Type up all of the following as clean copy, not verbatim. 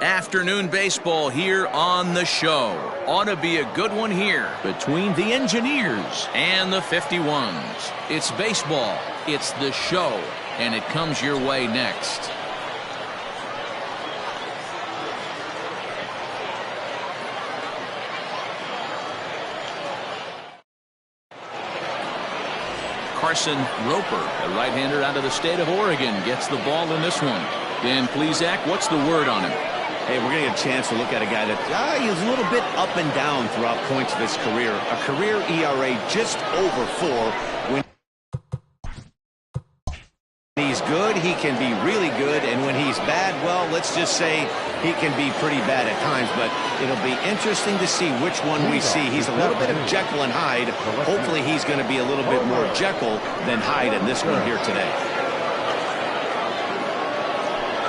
Afternoon baseball here on the show. Ought to be a good one here between the Engineers and the 51s. It's baseball, it's the show, and it comes your way next. Carson Roper, a right-hander out of the state of Oregon, gets the ball in this one. Dan Plesac, what's the word on him? Hey, we're going to get a chance to look at a guy that he's a little bit up and down throughout points of his career. A career ERA just over 4. When he's good, he can be really good. And when he's bad, well, let's just say he can be pretty bad at times. But it'll be interesting to see which one we see. He's a little bit of Jekyll and Hyde. Hopefully he's going to be a little bit more Jekyll than Hyde in this one here today.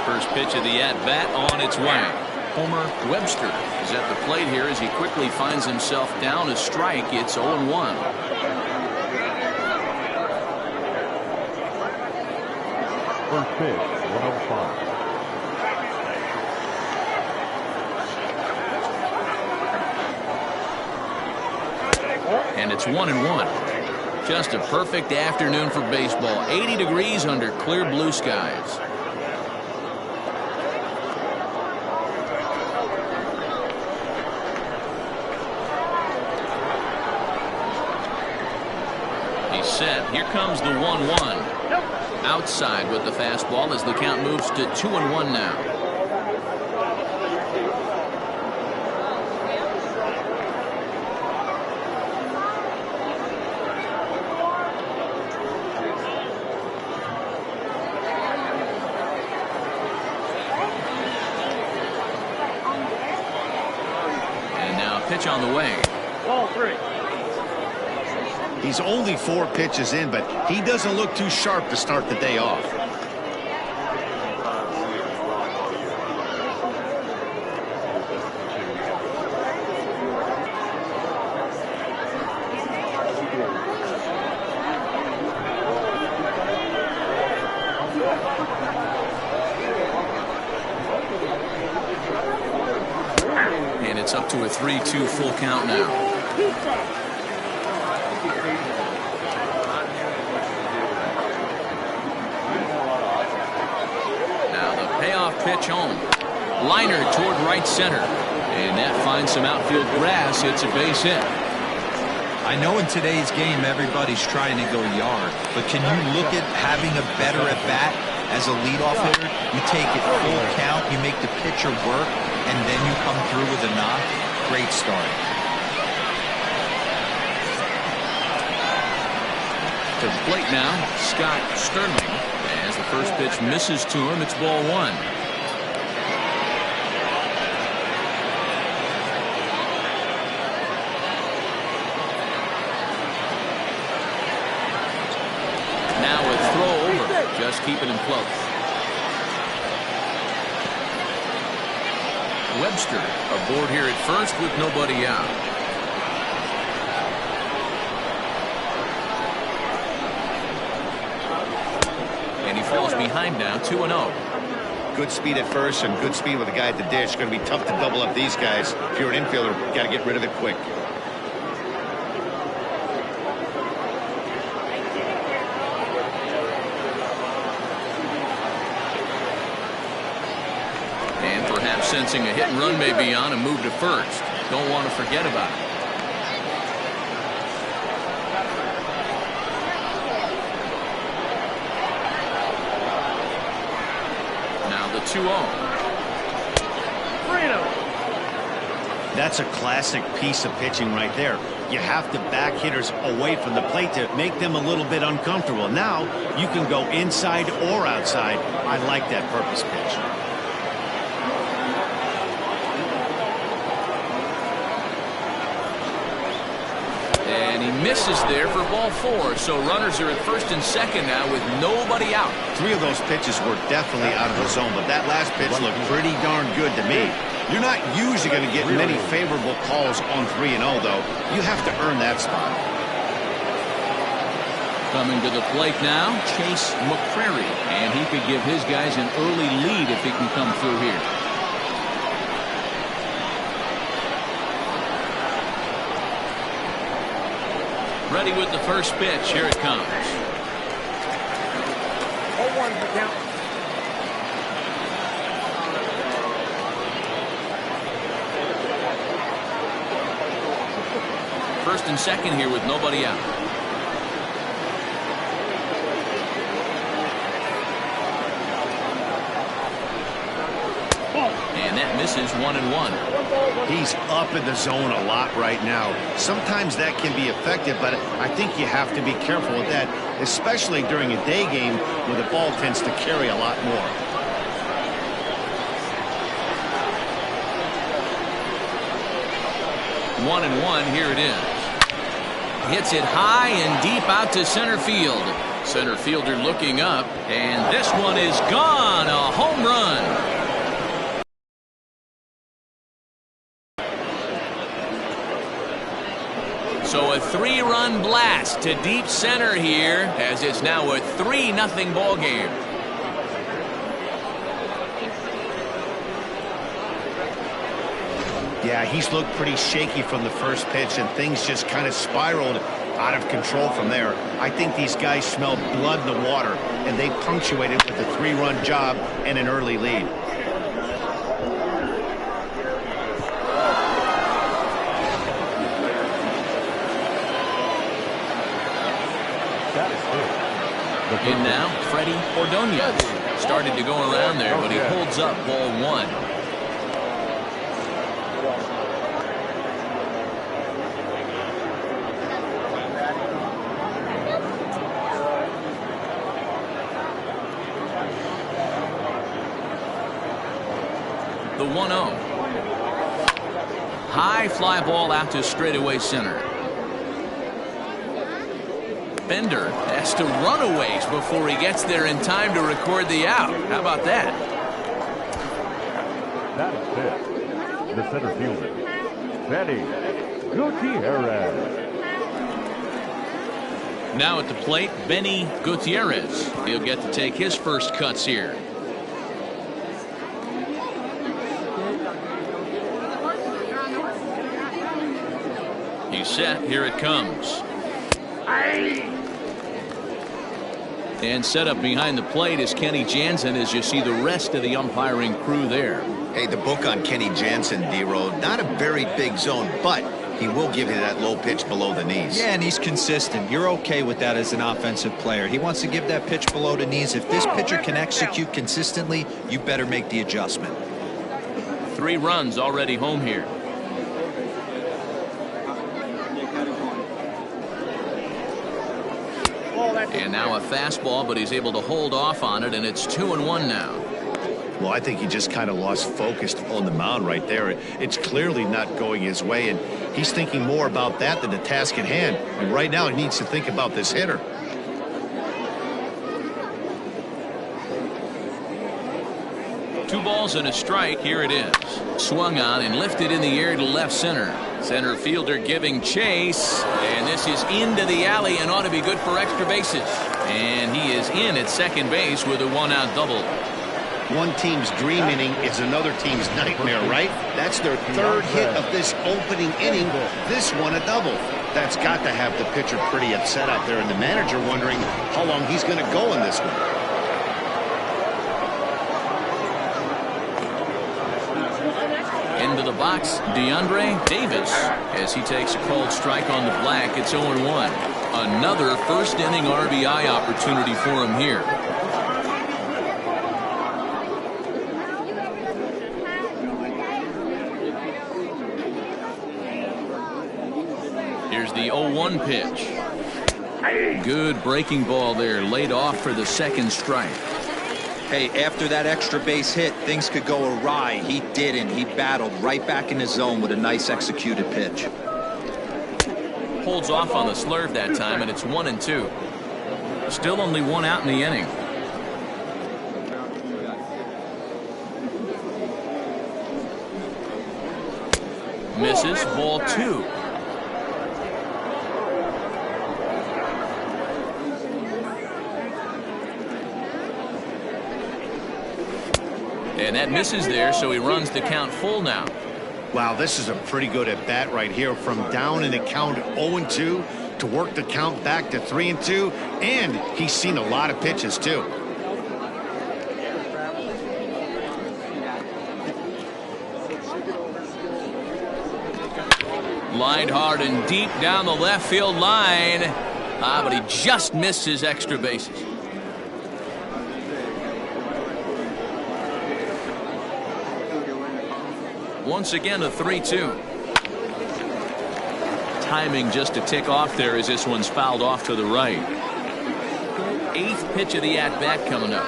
First pitch of the at-bat on its way. Homer Webster is at the plate here as he quickly finds himself down a strike. It's 0-1. First pitch, 105. And it's 1-1. Just a perfect afternoon for baseball. 80 degrees under clear blue skies. Set. Here comes the 1-1. Outside with the fastball as the count moves to 2-1 now. And now a pitch on the way. Ball 3. He's only 4 pitches in, but he doesn't look too sharp to start the day off. And it's up to a 3-2 full count now. Pitch home. Liner toward right center. And that finds some outfield grass. It's a base hit. I know in today's game everybody's trying to go yard, but can you look at having a better at bat as a leadoff hitter? You take it full count, you make the pitcher work, and then you come through with a knock. Great start. To the plate now, Scott Sterling. As the first pitch misses to him, it's ball 1. Just keeping him close. Webster aboard here at first with nobody out. And he falls behind now, 2-0. Good speed at first and good speed with the guy at the dish. It's going to be tough to double up these guys. If you're an infielder, got to get rid of it quick. Sensing a hit and run may be on, a move to first. Don't want to forget about it. Now the 2-0. That's a classic piece of pitching right there. You have to back hitters away from the plate to make them a little bit uncomfortable. Now you can go inside or outside. I like that purpose pitch. And he misses there for ball 4. So runners are at first and second now with nobody out. 3 of those pitches were definitely out of the zone, but that last pitch looked pretty darn good to me. You're not usually going to get many favorable calls on 3-0, though. You have to earn that spot. Coming to the plate now, Chase McCrary. And he could give his guys an early lead if he can come through here. Ready with the first pitch. Here it comes. 0-1 the count. First and second here with nobody out. And that misses 1-1. He's up in the zone a lot right now. Sometimes that can be effective, but I think you have to be careful with that, especially during a day game where the ball tends to carry a lot more. 1-1, here it is. Hits it high and deep out to center field. Center fielder looking up, and this one is gone. A home run. So a 3-run blast to deep center here, as it's now a 3-0 ball game. Yeah, he's looked pretty shaky from the first pitch, and things just kind of spiraled out of control from there. I think these guys smelled blood in the water, and they punctuated with a 3-run job and an early lead. In now, Freddie Ordonez. Started to go around there, but he holds up ball 1. The 1-0. High fly ball out to straightaway center. Bender has to run a ways before he gets there in time to record the out. How about that? That is it. The center fielder, Benny Gutierrez. Now at the plate, Benny Gutierrez. He'll get to take his first cuts here. He's set. Here it comes. And set up behind the plate is Kenny Jansen, as you see the rest of the umpiring crew there. Hey, the book on Kenny Jansen, D-Road, not a very big zone, but he will give you that low pitch below the knees. Yeah, and he's consistent. You're okay with that as an offensive player. He wants to give that pitch below the knees. If this pitcher can execute consistently, you better make the adjustment. 3 runs already home here. And now a fastball, but he's able to hold off on it, and it's 2-1 now. Well, I think he just kind of lost focus on the mound right there. It's clearly not going his way, and he's thinking more about that than the task at hand. And right now he needs to think about this hitter. Two balls and a strike. Here it is. Swung on and lifted in the air to left center. Center fielder giving chase, and this is into the alley and ought to be good for extra bases. And he is in at second base with a 1-out double. One team's dream inning is another team's nightmare, right? That's their 3rd hit of this opening inning. This one a double. That's got to have the pitcher pretty upset out there, and the manager wondering how long he's going to go in this one. Into the box, DeAndre Davis, as he takes a cold strike on the black. It's 0-1. Another first inning RBI opportunity for him here. Here's the 0-1 pitch. Good breaking ball there, laid off for the second strike. Hey, after that extra base hit, things could go awry. He didn't. He battled right back in his zone with a nice executed pitch. Holds off on the slurve that time, and it's 1-2. Still only 1 out in the inning. Misses, ball 2. And that misses there, so he runs the count full now. Wow, this is a pretty good at bat right here, from down in the count 0-2 to work the count back to 3-2, and he's seen a lot of pitches too. Lined hard and deep down the left field line. But he just missed his extra bases. Once again, a 3-2. Timing just a tick off there as this one's fouled off to the right. 8th pitch of the at-bat coming up.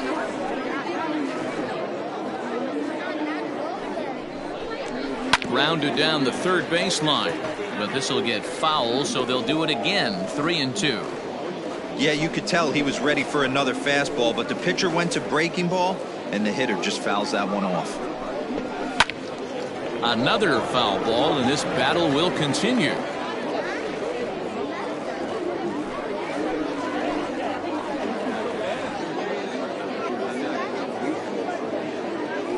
Rounded down the third baseline, but this will get foul, so they'll do it again. 3-2. Yeah, you could tell he was ready for another fastball, but the pitcher went to breaking ball, and the hitter just fouls that one off. Another foul ball, and this battle will continue.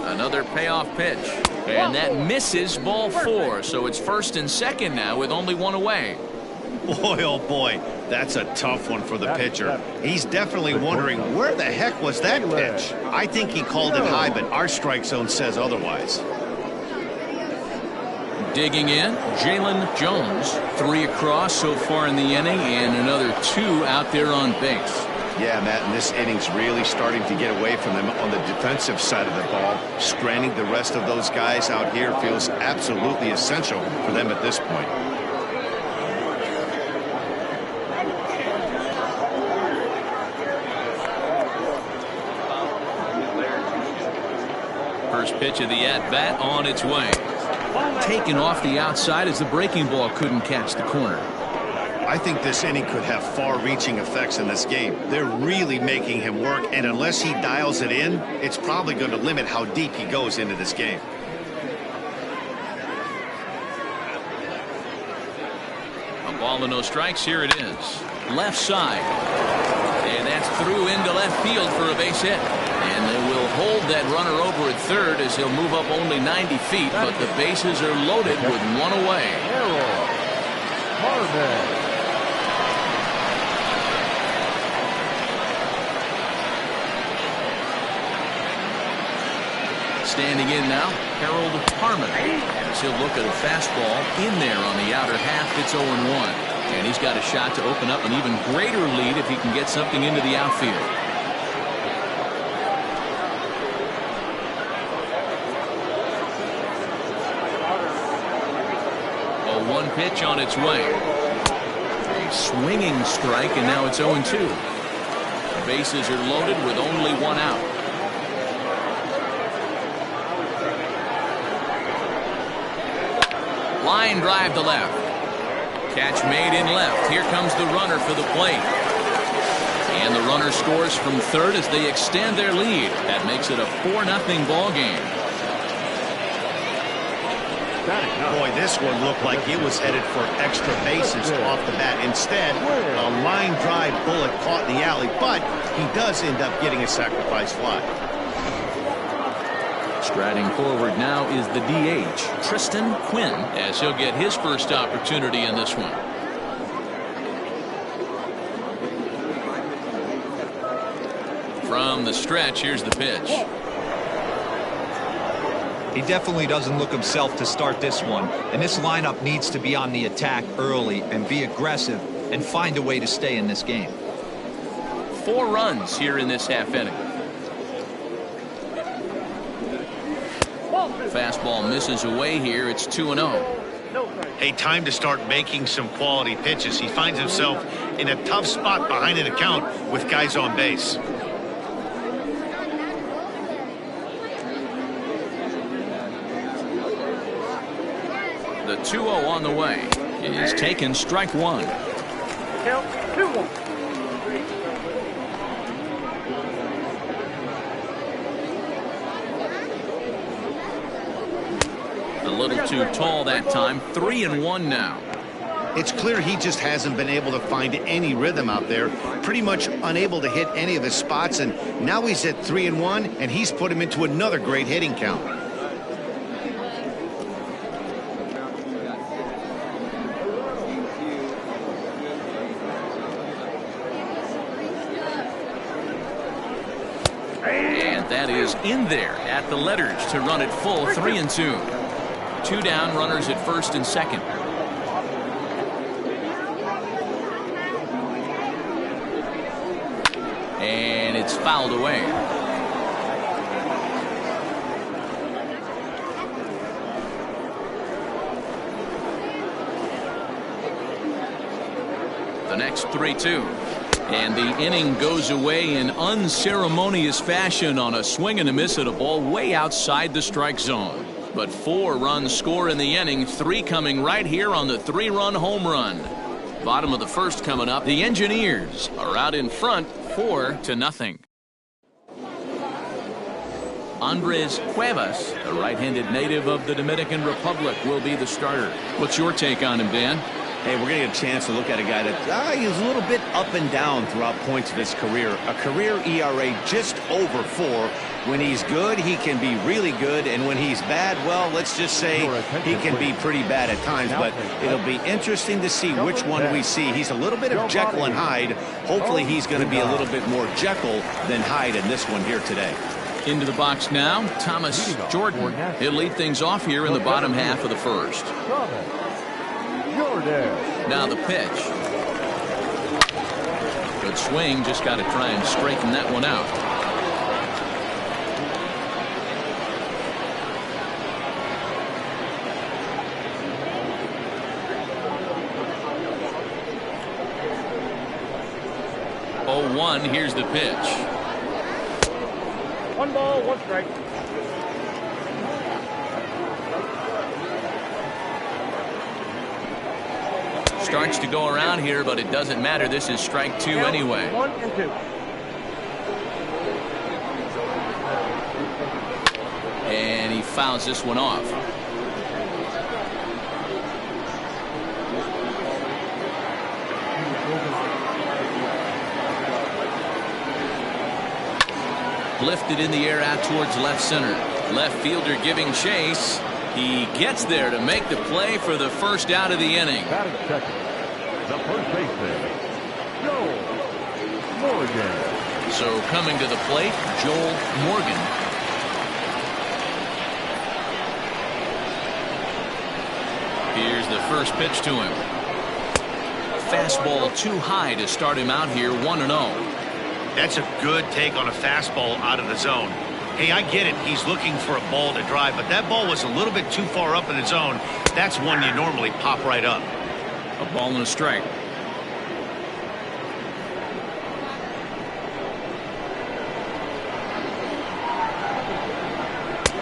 Another payoff pitch, and that misses. Ball 4, so it's 1st and 2nd now with only one away. Boy, oh boy, that's a tough one for the pitcher. He's definitely wondering, where the heck was that pitch? I think he called it high, but our strike zone says otherwise. Digging in, Jalen Jones. 3 across so far in the inning, and another 2 out there on base. Yeah, Matt, and this inning's really starting to get away from them on the defensive side of the ball. Stranding the rest of those guys out here feels absolutely essential for them at this point. First pitch of the at-bat on its way. Taken off the outside as the breaking ball couldn't catch the corner. I think this inning could have far-reaching effects in this game. They're really making him work, and unless he dials it in, it's probably going to limit how deep he goes into this game. A ball and no strikes. Here it is. Left side. And that's through into left field for a base hit. And they will hold that runner over at third as he'll move up only 90 feet, but the bases are loaded with one away. Standing in now, Harold Harmon. As he'll look at a fastball in there on the outer half. It's 0-1. And he's got a shot to open up an even greater lead if he can get something into the outfield. A 1 pitch on its way. A swinging strike, and now it's 0-2. The bases are loaded with only 1 out. Line drive to left. Catch made in left. Here comes the runner for the plate. And the runner scores from third as they extend their lead. That makes it a 4-0 ball game. Boy, this one looked like it was headed for extra bases off the bat. Instead, a line drive bullet caught in the alley, but he does end up getting a sacrifice fly. Striding forward now is the DH, Tristan Quinn, as he'll get his first opportunity in this one. From the stretch, here's the pitch. He definitely doesn't look himself to start this one, and this lineup needs to be on the attack early and be aggressive and find a way to stay in this game. 4 runs here in this half inning. Fastball misses away here. It's 2-0. Hey, time to start making some quality pitches. He finds himself in a tough spot behind an account with guys on base. The 2-0 on the way. It is taken, strike 1. Count 2-1. A little too tall that time. 3-1 now. It's clear he just hasn't been able to find any rhythm out there, pretty much unable to hit any of his spots, and now he's at 3-1, and he's put him into another great hitting count. And that is in there at the letters to run it full 3-2. 2 down, runners at first and second. And it's fouled away. The next 3-2. And the inning goes away in unceremonious fashion on a swing and a miss at a ball way outside the strike zone. But 4 runs score in the inning, 3 coming right here on the 3-run home run. Bottom of the first coming up. The Engineers are out in front 4-0. Andres Cuevas, the right-handed native of the Dominican Republic, will be the starter. What's your take on him, Dan? Hey, we're going to get a chance to look at a guy that he's a little bit up and down throughout points of his career. A career ERA just over 4. When he's good, he can be really good, and when he's bad, well, let's just say he can be pretty bad at times. But it'll be interesting to see which one we see. He's a little bit of Jekyll and Hyde. Hopefully he's going to be a little bit more Jekyll than Hyde in this one here today. Into the box now, Thomas Jordan. He'll lead things off here in the bottom half of the first. Now the pitch. Good swing, just got to try and straighten that one out. Oh, 1, here's the pitch. 1 ball, 1 strike. Starts to go around here, but it doesn't matter. This is strike 2 anyway. 1 and 2. And he fouls this one off. Lifted in the air out towards left center. Left fielder giving chase. He gets there to make the play for the first out of the inning. Batting second, the first baseman, Joel Morgan. So coming to the plate, Joel Morgan. Here's the first pitch to him. Fastball too high to start him out here, 1-0. That's a good take on a fastball out of the zone. Hey, I get it. He's looking for a ball to drive, but that ball was a little bit too far up in the zone. That's one you normally pop right up. A ball and a strike.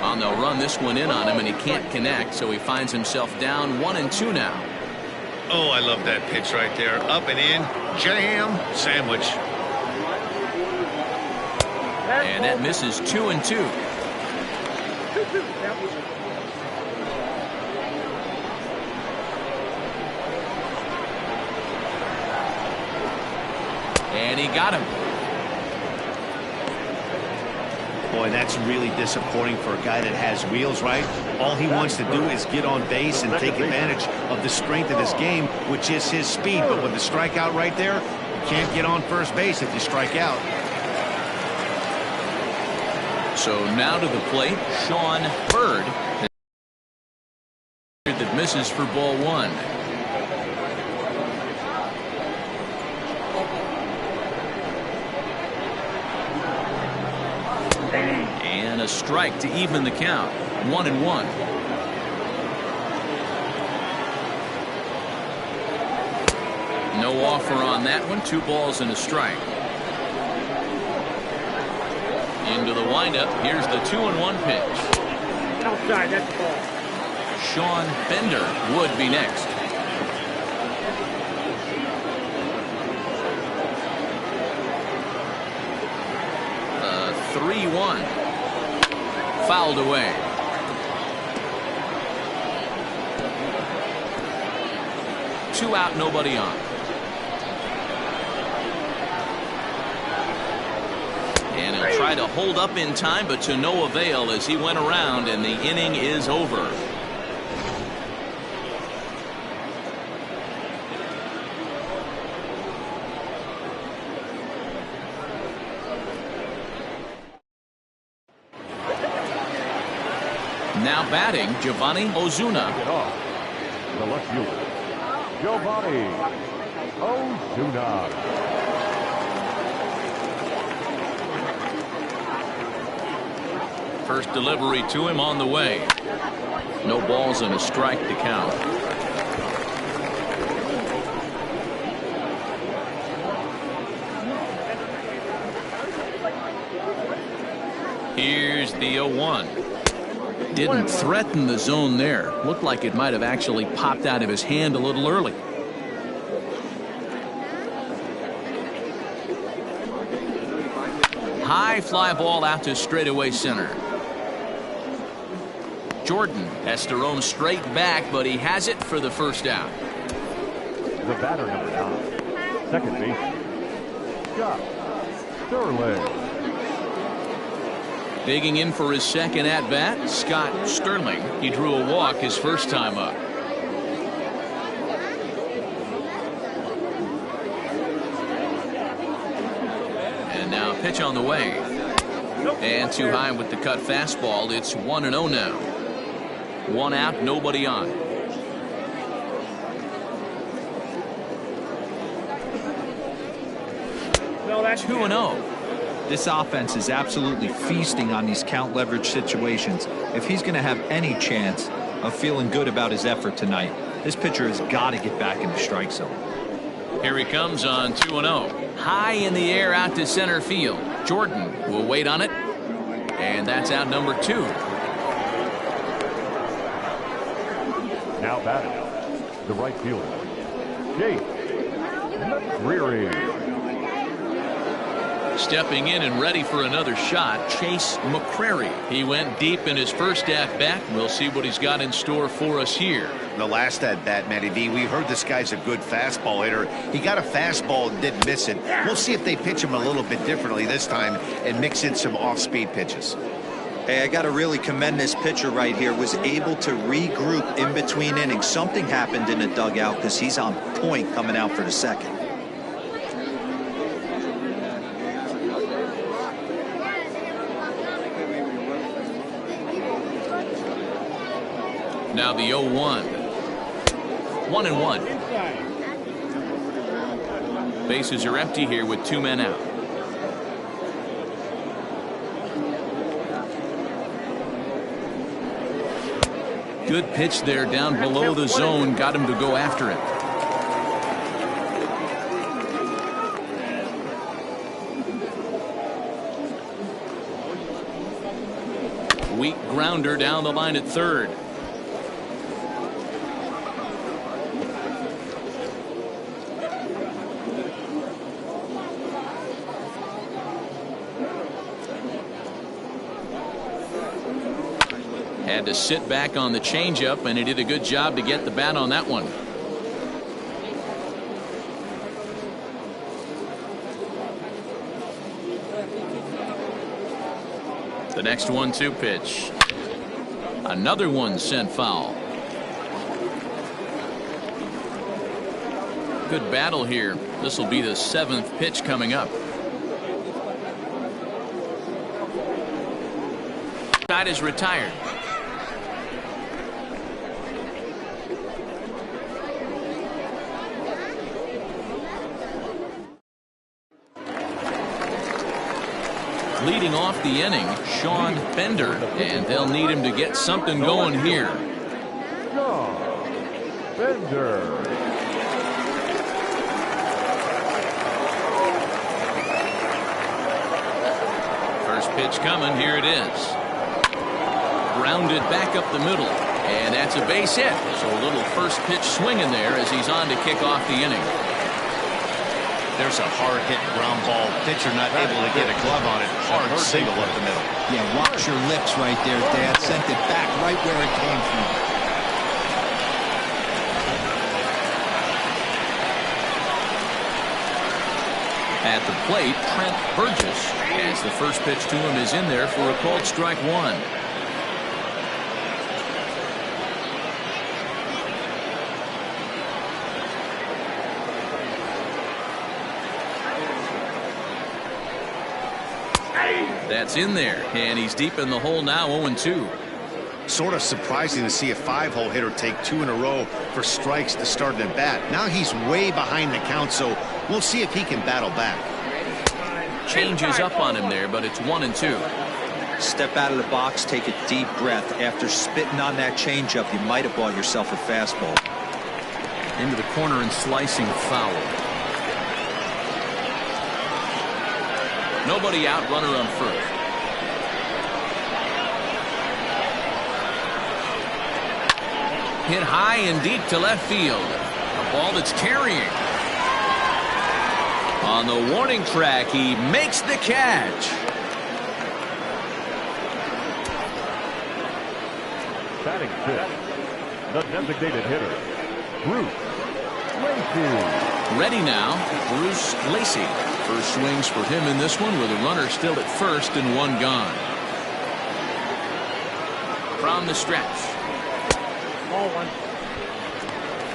And they'll run this one in on him, and he can't connect, so he finds himself down 1-2 now. Oh, I love that pitch right there. Up and in, jam, sandwich. And that misses 2-2. And he got him. Boy, that's really disappointing for a guy that has wheels, right? All he wants to do is get on base and take advantage of the strength of his game, which is his speed. But with the strikeout right there, you can't get on first base if you strike out. So now to the plate, Sean Bird. That misses for ball 1. And a strike to even the count. 1-1. No offer on that one. 2 balls and a strike. Into the windup. Here's the 2-1 pitch. Outside, that's the ball. Sean Bender would be next. A 3-1. Fouled away. 2 out, nobody on. And he'll try to hold up in time, but to no avail as he went around, and the inning is over. Now batting, Giovanni Ozuna. Get off. The left fielder, Giovanni Ozuna. First delivery to him on the way. No balls and a strike to count. Here's the 0-1. Didn't threaten the zone there. Looked like it might have actually popped out of his hand a little early. High fly ball out to straightaway center. Jordan has to roam straight back, but he has it for the first out. The batter, number 9, second baseman, Scott Sterling. Digging in for his second at-bat, Scott Sterling. He drew a walk his first time up. And now pitch on the way. And too high with the cut fastball. It's 1-0 now. 1 out, nobody on. No, that's 2-0. This offense is absolutely feasting on these count leverage situations. If he's going to have any chance of feeling good about his effort tonight, this pitcher has got to get back in the strike zone. Here he comes on 2-0. High in the air out to center field. Jordan will wait on it. And that's out number 2. Now batting, the right fielder, Chase McCreary. Stepping in and ready for another shot, Chase McCreary. He went deep in his first at-bat. We'll see what he's got in store for us here. The last at-bat, Matty V, we heard this guy's a good fastball hitter. He got a fastball and didn't miss it. We'll see if they pitch him a little bit differently this time and mix in some off-speed pitches. Hey, I got to really commend this pitcher right here. Was able to regroup in between innings. Something happened in the dugout because he's on point coming out for the second. Now the 0-1. 1-1. Bases are empty here with 2 men out. Good pitch there down below the zone. Got him to go after it. Weak grounder down the line at third. Had to sit back on the changeup, and he did a good job to get the bat on that one. The next 1-2 pitch. Another one sent foul. Good battle here. This will be the 7th pitch coming up. Side is retired. Leading off the inning, Sean Bender, and they'll need him to get something going here. Sean Bender. First pitch coming, here it is. Grounded back up the middle, and that's a base hit. So a little first pitch swing in there as he's on to kick off the inning. There's a hard-hit ground ball. Pitcher not able to get a glove on it. Hard single up the middle. Yeah, watch your lips right there, Dad. Sent it back right where it came from. At the plate, Trent Burgess, as the first pitch to him is in there for a called strike one. That's in there, and he's deep in the hole now, 0-2. Sort of surprising to see a 5-hole hitter take 2 in a row for strikes to start an at bat. Now he's way behind the count, so we'll see if he can battle back. Changes up on him there, but it's 1-2. Step out of the box, take a deep breath. After spitting on that changeup, you might have bought yourself a fastball. Into the corner and slicing foul. Nobody out, runner on first. Hit high and deep to left field. A ball that's carrying. On the warning track, he makes the catch. Batting fifth, the designated hitter, Bruce Lacey. Ready now, Bruce Lacey. First swings for him in this one with a runner still at first and one gone. From the stretch. Ball one.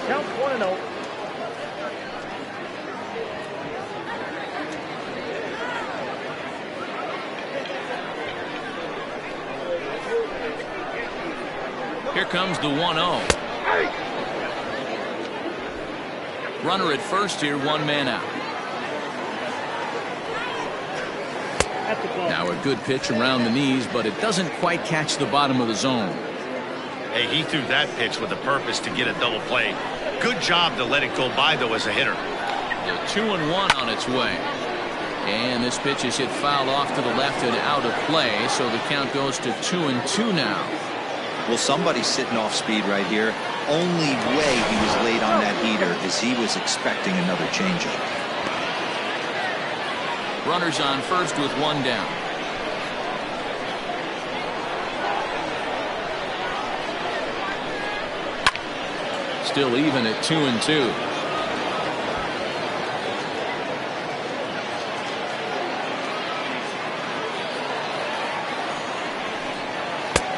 Count 1-0. Here comes the 1-0. Runner at first here, one man out. Now a good pitch around the knees, but it doesn't quite catch the bottom of the zone. Hey, he threw that pitch with a purpose to get a double play. Good job to let it go by, though, as a hitter. The 2-1 on its way. And this pitch is hit foul off to the left and out of play, so the count goes to 2-2 now. Well, somebody's sitting off speed right here. Only way he was late on that heater is he was expecting another changeup. Runners on first with one down. Still even at 2-2.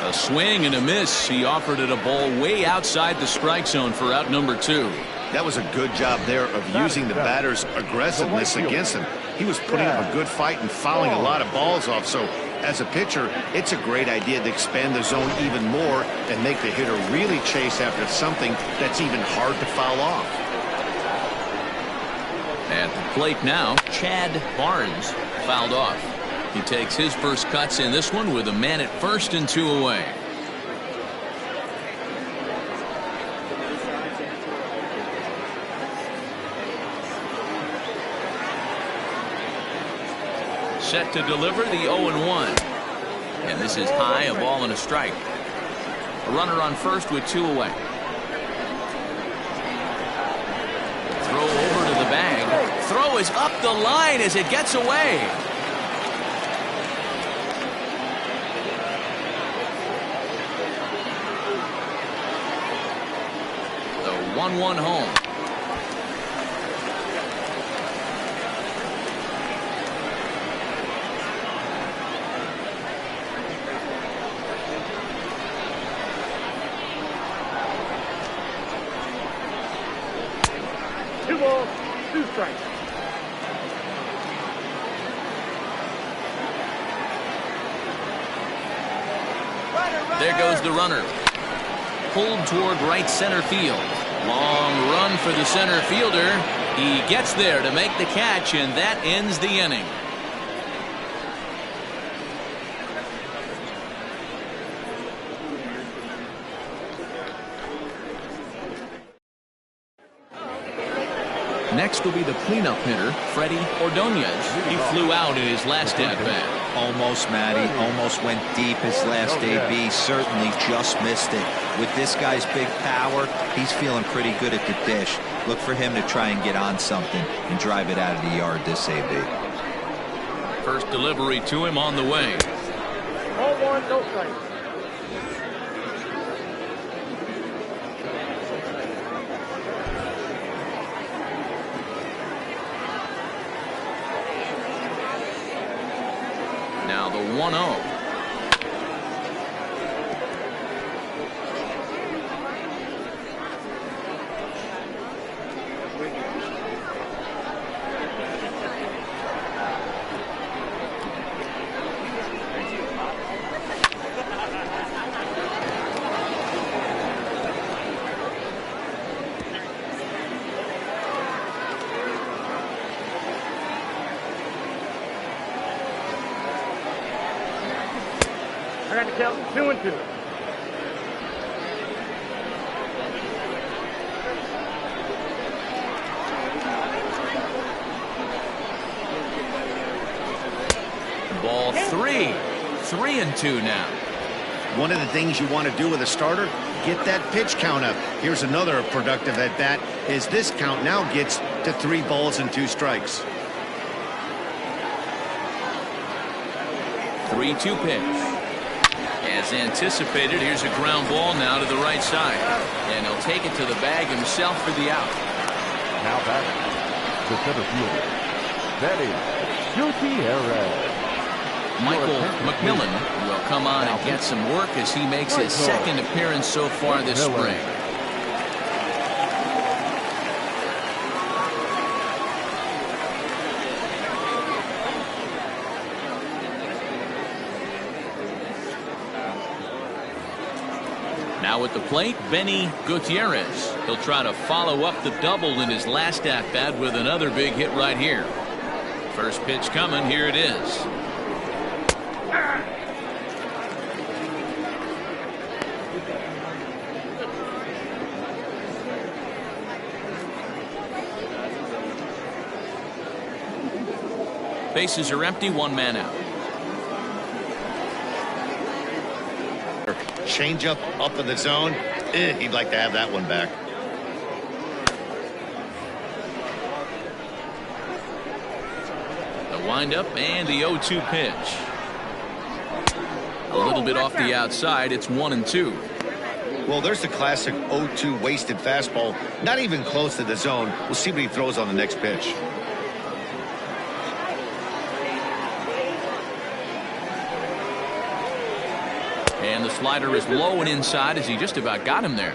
A swing and a miss. He offered it a ball way outside the strike zone for out number 2. That was a good job there of using the batter's aggressiveness against him. He was putting up a good fight and fouling a lot of balls off. So as a pitcher, it's a great idea to expand the zone even more and make the hitter really chase after something that's even hard to foul off. At the plate now, Chad Barnes fouled off. He takes his first cuts in this one with a man at first and 2 away. Set to deliver the 0-1. And this is high, a ball and a strike. A runner on first with 2 away. Throw over to the bag. Throw is up the line as it gets away. The 1-1 home. There goes the runner. Pulled toward right center field. Long run for the center fielder. He gets there to make the catch, and that ends the inning. Next will be the cleanup hitter, Freddie Ordonez. He flew out in his last at-bat. Almost, Matty. Almost went deep his last AB. Certainly just missed it. With this guy's big power, he's feeling pretty good at the dish. Look for him to try and get on something and drive it out of the yard this AB. First delivery to him on the way. 0-1, no strikes. Now the 1-0. I got to count 2-2. Ball 3. 3-2 now. One of the things you want to do with a starter, get that pitch count up. Here's another productive at bat, is this count now gets to 3 balls and 2 strikes. 3-2 pitch. As anticipated, here's a ground ball now to the right side. And he'll take it to the bag himself for the out. Now batting, the center fielder, Betty Gutierrez. Michael McMillan will come on and get some work as he makes his second appearance so far this spring. Now at the plate, Benny Gutierrez. He'll try to follow up the double in his last at-bat with another big hit right here. First pitch coming, here it is. Bases are empty, 1 man out. Change up in the zone. He'd like to have that one back. The windup and the 0-2 pitch. A little bit off the outside. It's 1-2. Well, there's the classic 0-2 wasted fastball. Not even close to the zone. We'll see what he throws on the next pitch. And the slider is low and inside as he just about got him there.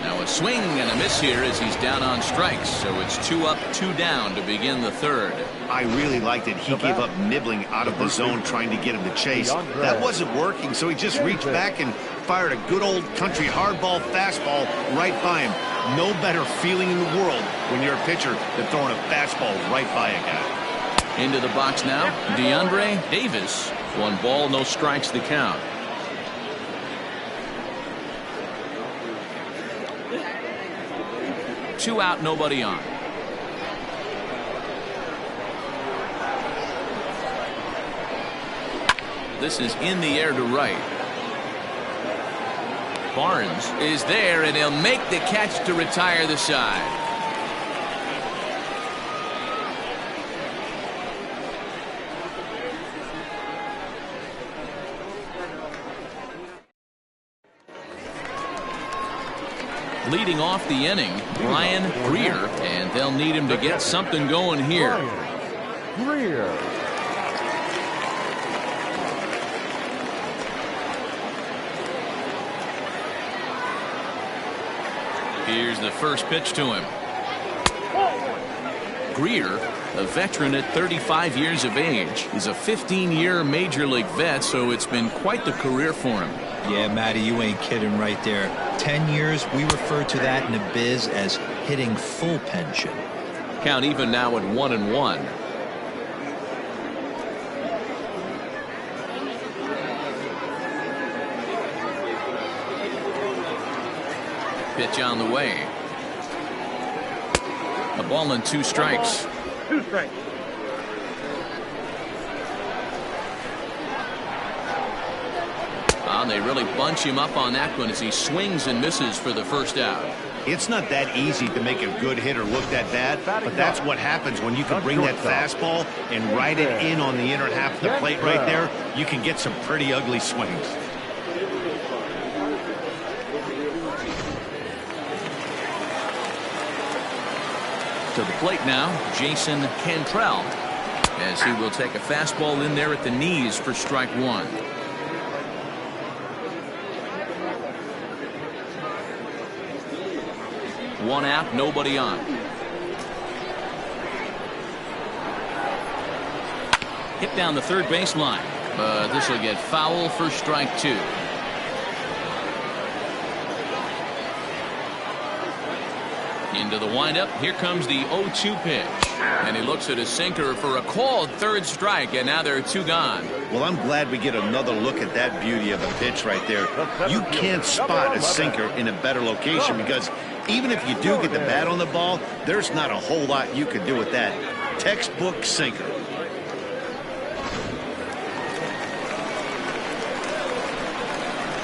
Now a swing and a miss here as he's down on strikes. So it's 2 up, 2 down to begin the third. I really liked it. He gave up nibbling out of the zone trying to get him to chase. That wasn't working, so he just reached back and fired a good old country hardball fastball right by him. No better feeling in the world when you're a pitcher than throwing a fastball right by a guy. Into the box now, DeAndre Davis. 1 ball, no strikes the count. Two out, nobody on. This is in the air to right. Barnes is there, and he'll make the catch to retire the side. Leading off the inning, Brian Greer, and they'll need him to get something going here. Greer. Here's the first pitch to him. Greer, a veteran at 35 years of age, is a 15-year major league vet, so it's been quite the career for him. Yeah, Matty, you ain't kidding right there. 10 years, we refer to that in the biz as hitting full pension. Count even now at 1-1. Pitch on the way. A ball and 2 strikes. 2 strikes. And they really bunch him up on that one as he swings and misses for the first out. It's not that easy to make a good hitter look that bad, but that's what happens when you can bring that fastball and ride it in on the inner half of the plate right there. You can get some pretty ugly swings. To the plate now, Jason Cantrell, as he will take a fastball in there at the knees for strike one. One out, nobody on. Hit down the third baseline, but this will get foul for strike two. Into the windup. Here comes the 0-2 pitch. And he looks at his sinker for a called third strike, and now there are two gone. Well, I'm glad we get another look at that beauty of a pitch right there. You can't spot a sinker in a better location because even if you do get the bat on the ball, there's not a whole lot you could do with that. Textbook sinker.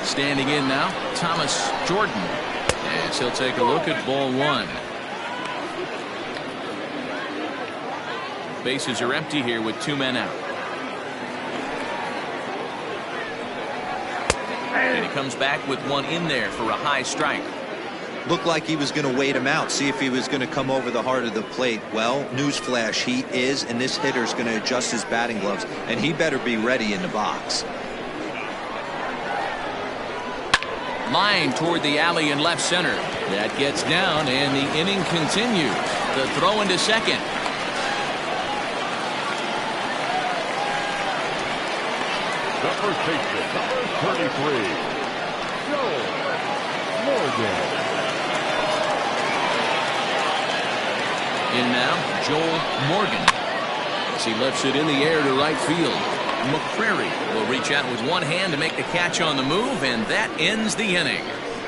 Standing in now, Thomas Jordan, as he'll take a look at ball one. Bases are empty here with two men out. And he comes back with one in there for a high strike. Looked like he was going to wait him out, see if he was going to come over the heart of the plate. Well, newsflash, he is, and this hitter's going to adjust his batting gloves, and he better be ready in the box. Line toward the alley in left center. That gets down, and the inning continues. The throw into second. The first baseman, number 33, Joe Morgan. In now, Joel Morgan, as he lifts it in the air to right field. McCrary will reach out with one hand to make the catch on the move, and that ends the inning.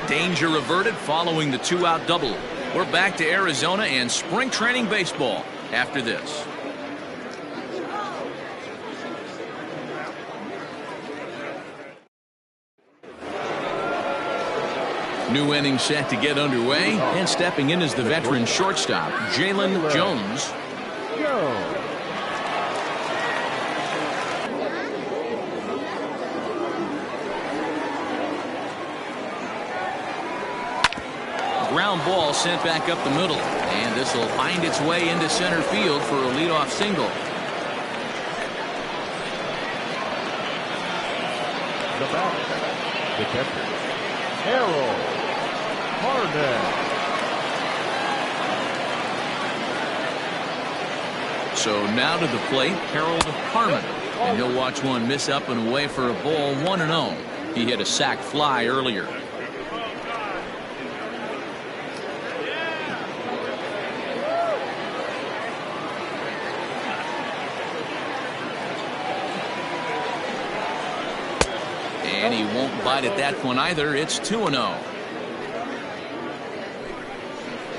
Danger averted following the two-out double. We're back to Arizona and spring training baseball after this. New inning set to get underway, and stepping in is the veteran shortstop, Jalen Jones. Ground ball sent back up the middle, and this will find its way into center field for a leadoff single. The batter, the catcher, Harold Harmon. So now to the plate, Harold Harmon, and he'll watch one miss up and away for a ball, 1-0. He hit a sac fly earlier. And he won't bite at that one either. It's 2-0.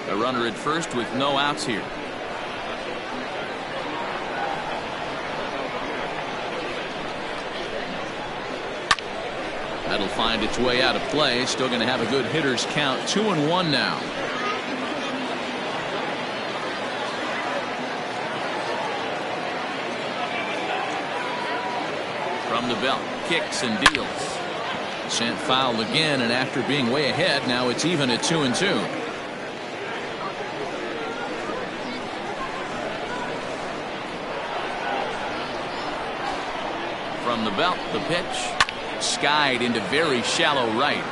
A runner at first with no outs here. That'll find its way out of play. Still going to have a good hitter's count. 2-1 now. From the belt, kicks and deals. Sent foul again, and after being way ahead, now it's even at 2-2. From the belt, the pitch. Skied into very shallow right.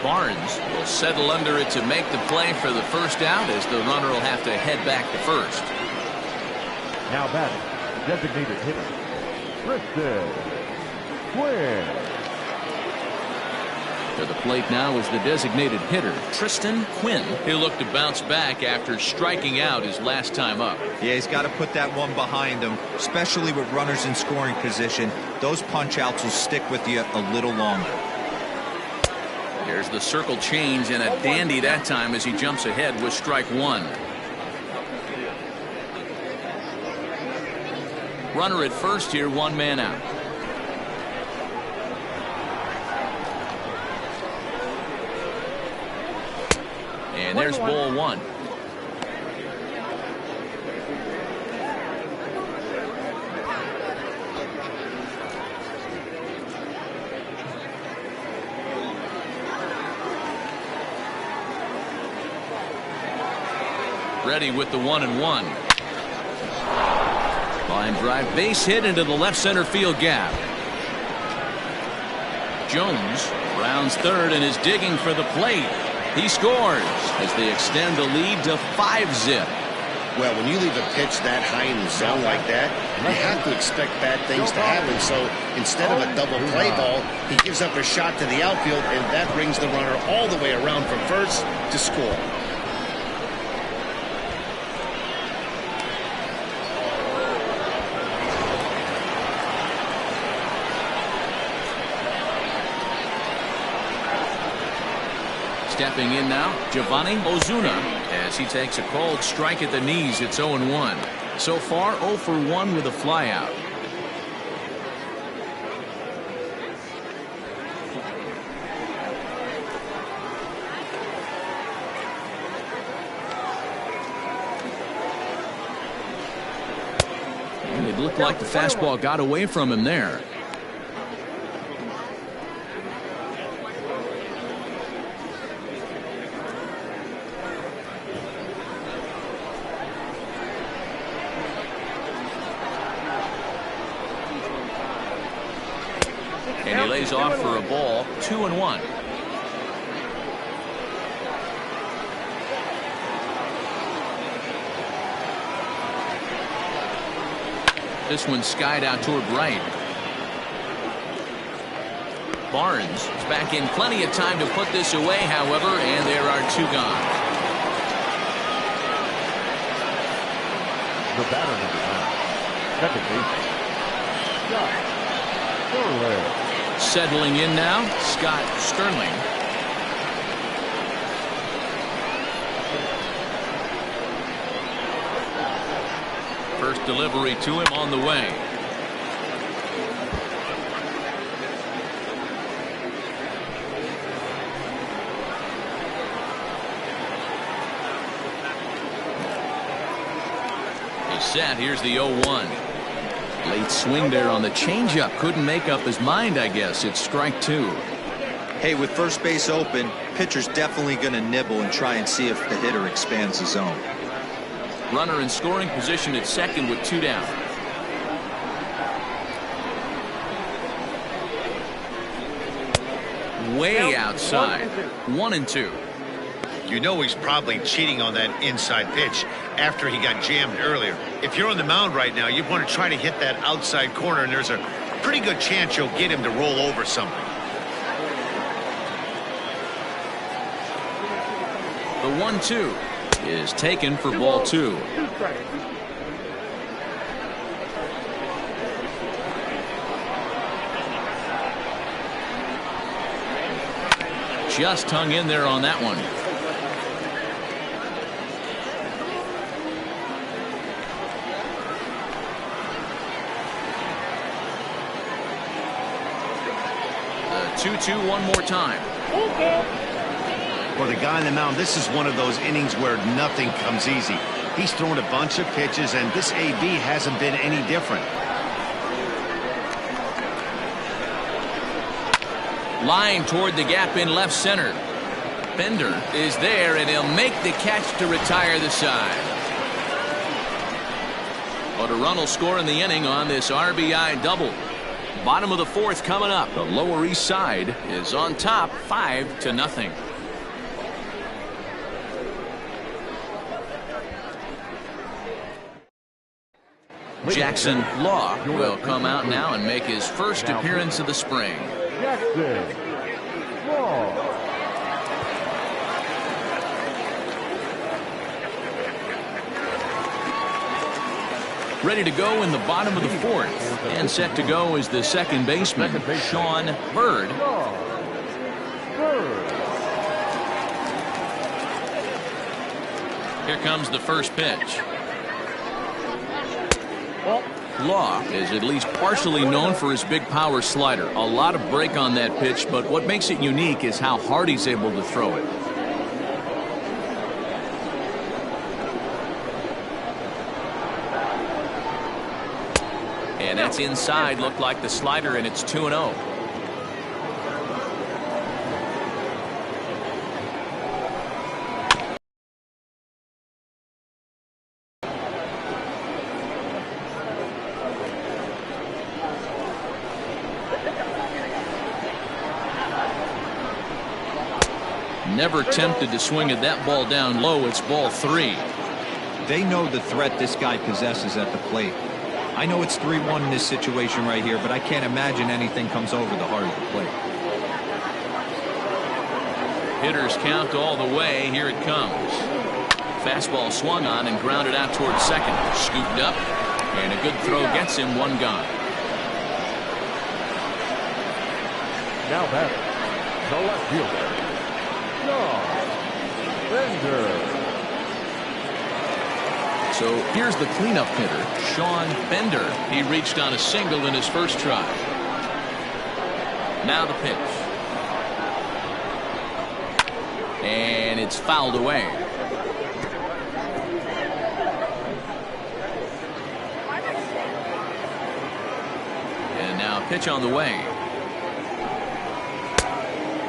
Barnes will settle under it to make the play for the first out, as the runner will have to head back to first. Now batting, designated hitter, Tristan Quinn. To the plate now is the designated hitter, Tristan Quinn. He'll look to bounce back after striking out his last time up. Yeah, he's got to put that one behind him, especially with runners in scoring position. Those punch-outs will stick with you a little longer. There's the circle change, and a dandy that time as he jumps ahead with strike one. Runner at first here, one man out. And there's ball one. Ready with the 1-1. Line drive base hit into the left center field gap. Jones rounds third and is digging for the plate. He scores as they extend the lead to 5-zip. Well, when you leave a pitch that high in the zone like that, you have to expect bad things to happen. So instead of a double play ball, he gives up a shot to the outfield, and that brings the runner all the way around from first to score. Stepping in now, Giovanni Ozuna, as he takes a cold strike at the knees. It's 0-1. So far, 0 for 1 with a flyout. And it looked like the fastball got away from him there. And he lays off for a ball. 2-1. This one skied out toward right. Barnes is back in plenty of time to put this away, however, and there are 2 gone. The batter number 9, second base, Scott Sterling. Settling in now, Scott Sterling. First delivery to him on the way. He's set. Here's the 0-1. Late swing there on the changeup. Couldn't make up his mind, I guess. It's strike 2. Hey, with first base open, pitcher's definitely going to nibble and try and see if the hitter expands the zone. Runner in scoring position at second with 2 down. Way outside. 1-2. You know he's probably cheating on that inside pitch after he got jammed earlier. If you're on the mound right now, you want to try to hit that outside corner, and there's a pretty good chance you'll get him to roll over something. The 1-2 is taken for ball 2. Just hung in there on that one. The 2-2 one more time. For the guy on the mound, this is one of those innings where nothing comes easy. He's thrown a bunch of pitches, and this AB hasn't been any different. Line toward the gap in left center. Bender is there, and he'll make the catch to retire the side. But a run will score in the inning on this RBI double. Bottom of the 4th coming up. The Lower East Side is on top 5-0. Jackson Law will come out now and make his first appearance of the spring. Jackson Law. Ready to go in the bottom of the 4th. And set to go is the second baseman, Sean Bird. Here comes the first pitch. Law is at least partially known for his big power slider. A lot of break on that pitch, but what makes it unique is how hard he's able to throw it. And that's inside. Looked like the slider, and it's 2-0. Never tempted to swing at that ball down low. It's ball 3. They know the threat this guy possesses at the plate. I know it's 3-1 in this situation right here, but I can't imagine anything comes over the heart of the plate. Hitters count all the way. Here it comes. Fastball swung on and grounded out towards second. Scooped up, and a good throw gets him. 1 gone. Now batter, the left fielder, John Bender. So here's the cleanup hitter, Sean Bender. He reached on a single in his first try. Now the pitch. And it's fouled away. And now pitch on the way.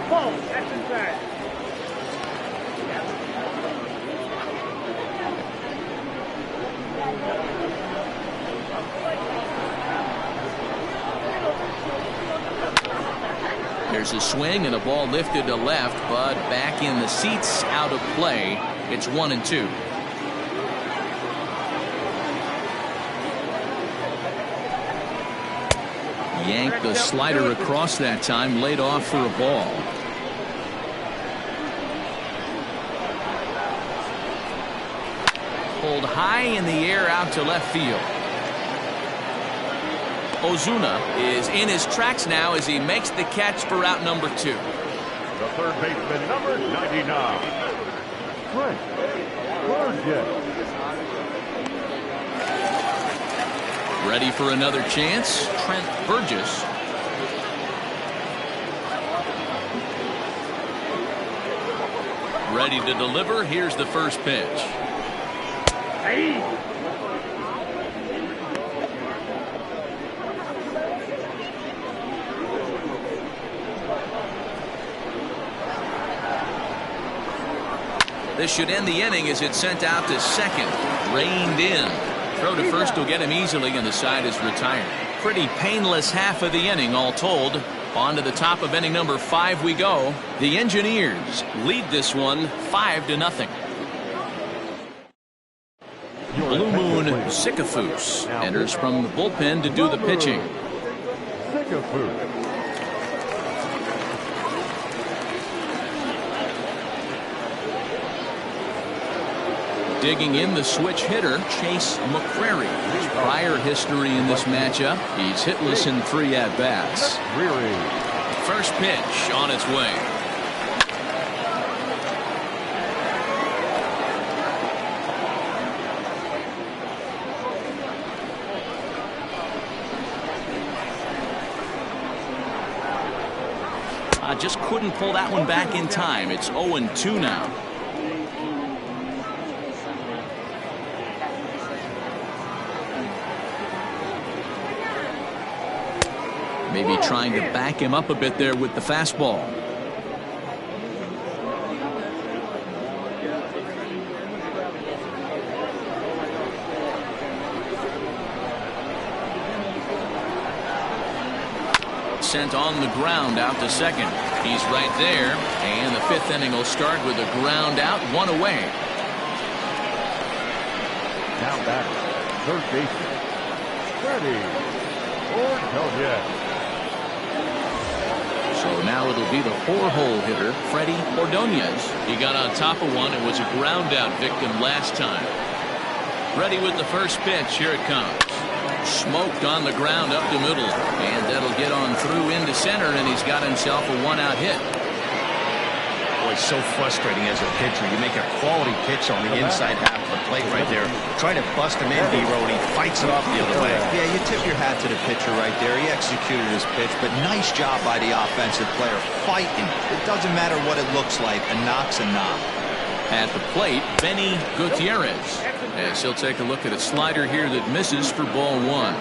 Ball, that's inside. There's a swing and a ball lifted to left, but back in the seats, out of play. It's 1-2. Yanked the slider across that time, laid off for a ball. Pulled high in the air out to left field. Ozuna is in his tracks now as he makes the catch for out number 2. The third baseman, number 99, Trent Burgess. Ready for another chance, Trent Burgess. Ready to deliver. Here's the first pitch. Hey. This should end the inning as it's sent out to second. Reined in. Throw to first will get him easily, and the side is retired. Pretty painless half of the inning, all told. On to the top of inning number 5 we go. The Engineers lead this one 5-0. Blue Moon Sikafus enters from the bullpen to do the pitching. Sikafus. Digging in the switch hitter, Chase McCrary. His prior history in this matchup, he's hitless in 3 at-bats. First pitch on its way. Just couldn't pull that one back in time. It's 0-2 now. Maybe trying to back him up a bit there with the fastball. Sent on the ground out to second. He's right there, and the 5th inning will start with a ground out, 1 away. Now batter, third baseman, Freddie Ordonez. So now it'll be the 4-hole hitter, Freddie Ordonez. He got on top of one and was a ground out victim last time. Ready with the first pitch. Here it comes. Smoked on the ground up the middle, and that'll get on through into center, and he's got himself a 1-out hit. Boy, it's so frustrating as a pitcher. You make a quality pitch on the inside half of the plate right there. Try to bust him in, D-Row, and he fights it off the other way. Yeah, you tip your hat to the pitcher right there. He executed his pitch, but nice job by the offensive player fighting. It doesn't matter what it looks like. A knock's a knock. At the plate, Benny Gutierrez, as he'll take a look at a slider here that misses for ball 1.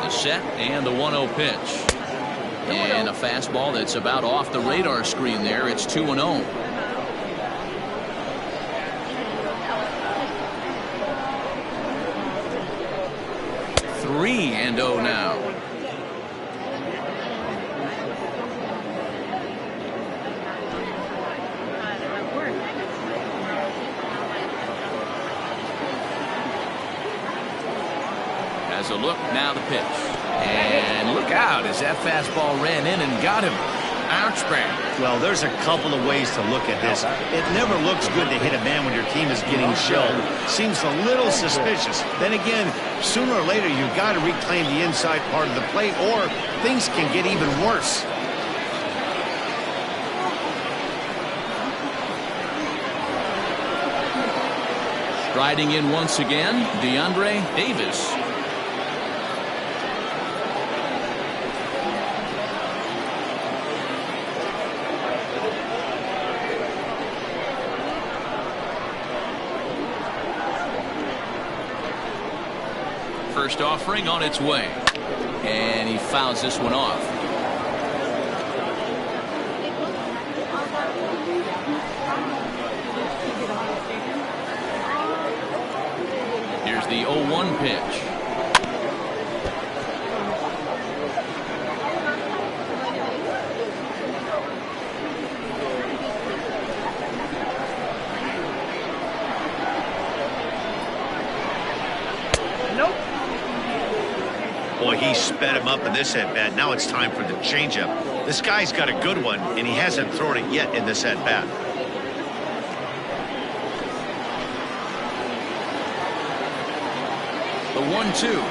The set and the 1-0 pitch. And a fastball that's about off the radar screen there. It's 2-0. 3-0 now. As a look, now the pitch. And look out as that fastball ran in and got him. Ouch, man. Well, there's a couple of ways to look at this. It never looks good to hit a man when your team is getting shelled. Seems a little suspicious. Then again, sooner or later, you've got to reclaim the inside part of the plate, or things can get even worse. Striding in once again, DeAndre Davis. First offering on its way, and he fouls this one off. Here's the 0-1 pitch. Boy, he sped him up in this at-bat. Now it's time for the changeup. This guy's got a good one, and he hasn't thrown it yet in this at-bat. The 1-2.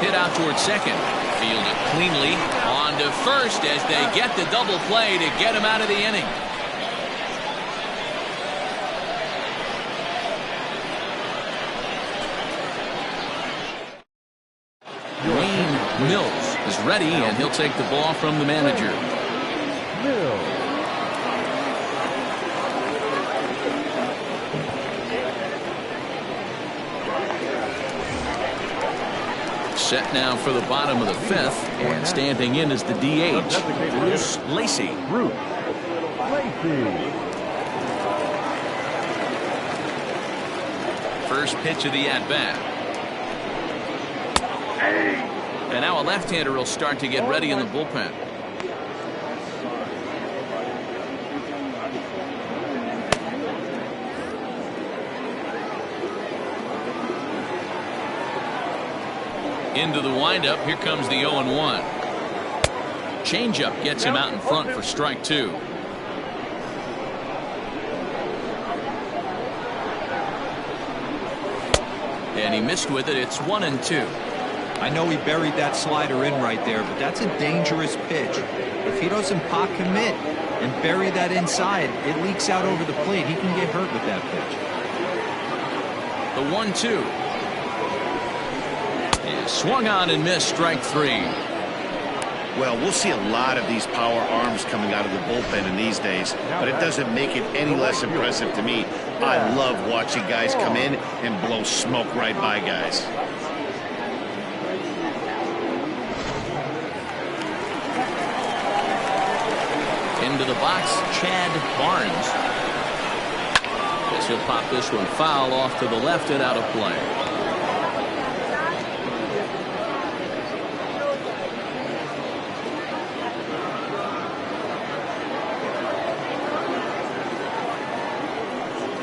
Hit out towards second. Fielded cleanly on to first as they get the double play to get him out of the inning. Mills is ready, and he'll take the ball from the manager. Set now for the bottom of the fifth, and standing in is the DH, Bruce Lacey. First pitch of the at-bat. And now a left-hander will start to get ready in the bullpen. Into the windup. Here comes the 0-1. Changeup gets him out in front for strike two. And he missed with it. It's 1-2. I know he buried that slider in right there, but that's a dangerous pitch. If he doesn't pot commit and bury that inside, it leaks out over the plate. He can get hurt with that pitch. The 1-2. Is swung on and missed, strike three. Well, we'll see a lot of these power arms coming out of the bullpen in these days, but it doesn't make it any less impressive to me. I love watching guys come in and blow smoke right by guys. Into the box, Chad Barnes. Guess he'll pop this one foul off to the left and out of play.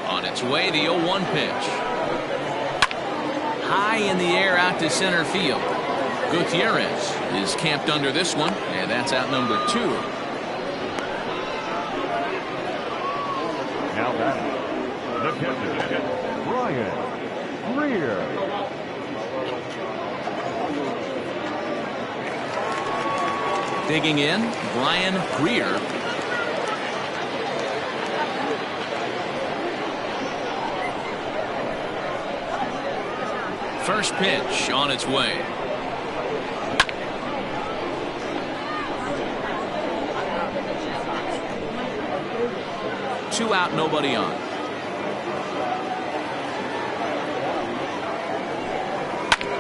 On its way, the 0-1 pitch. High in the air out to center field. Gutierrez is camped under this one, and that's out number 2. Now batting, the catcher, Brian Greer. Digging in, Brian Greer. First pitch on its way. Two out, nobody on.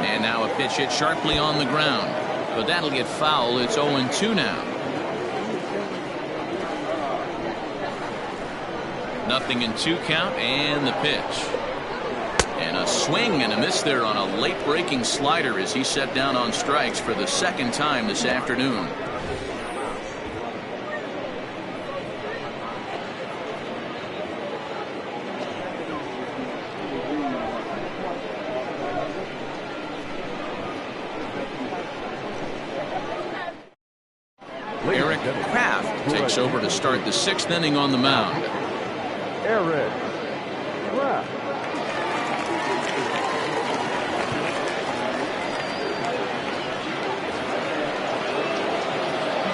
And now a pitch hit sharply on the ground, but that'll get foul. It's 0-2 now. Nothing in 2 count, and the pitch. And A swing and a miss there on a late breaking slider as he set down on strikes for the second time this afternoon. Eric Kraft takes over to start the 6th inning on the mound. Eric Kraft.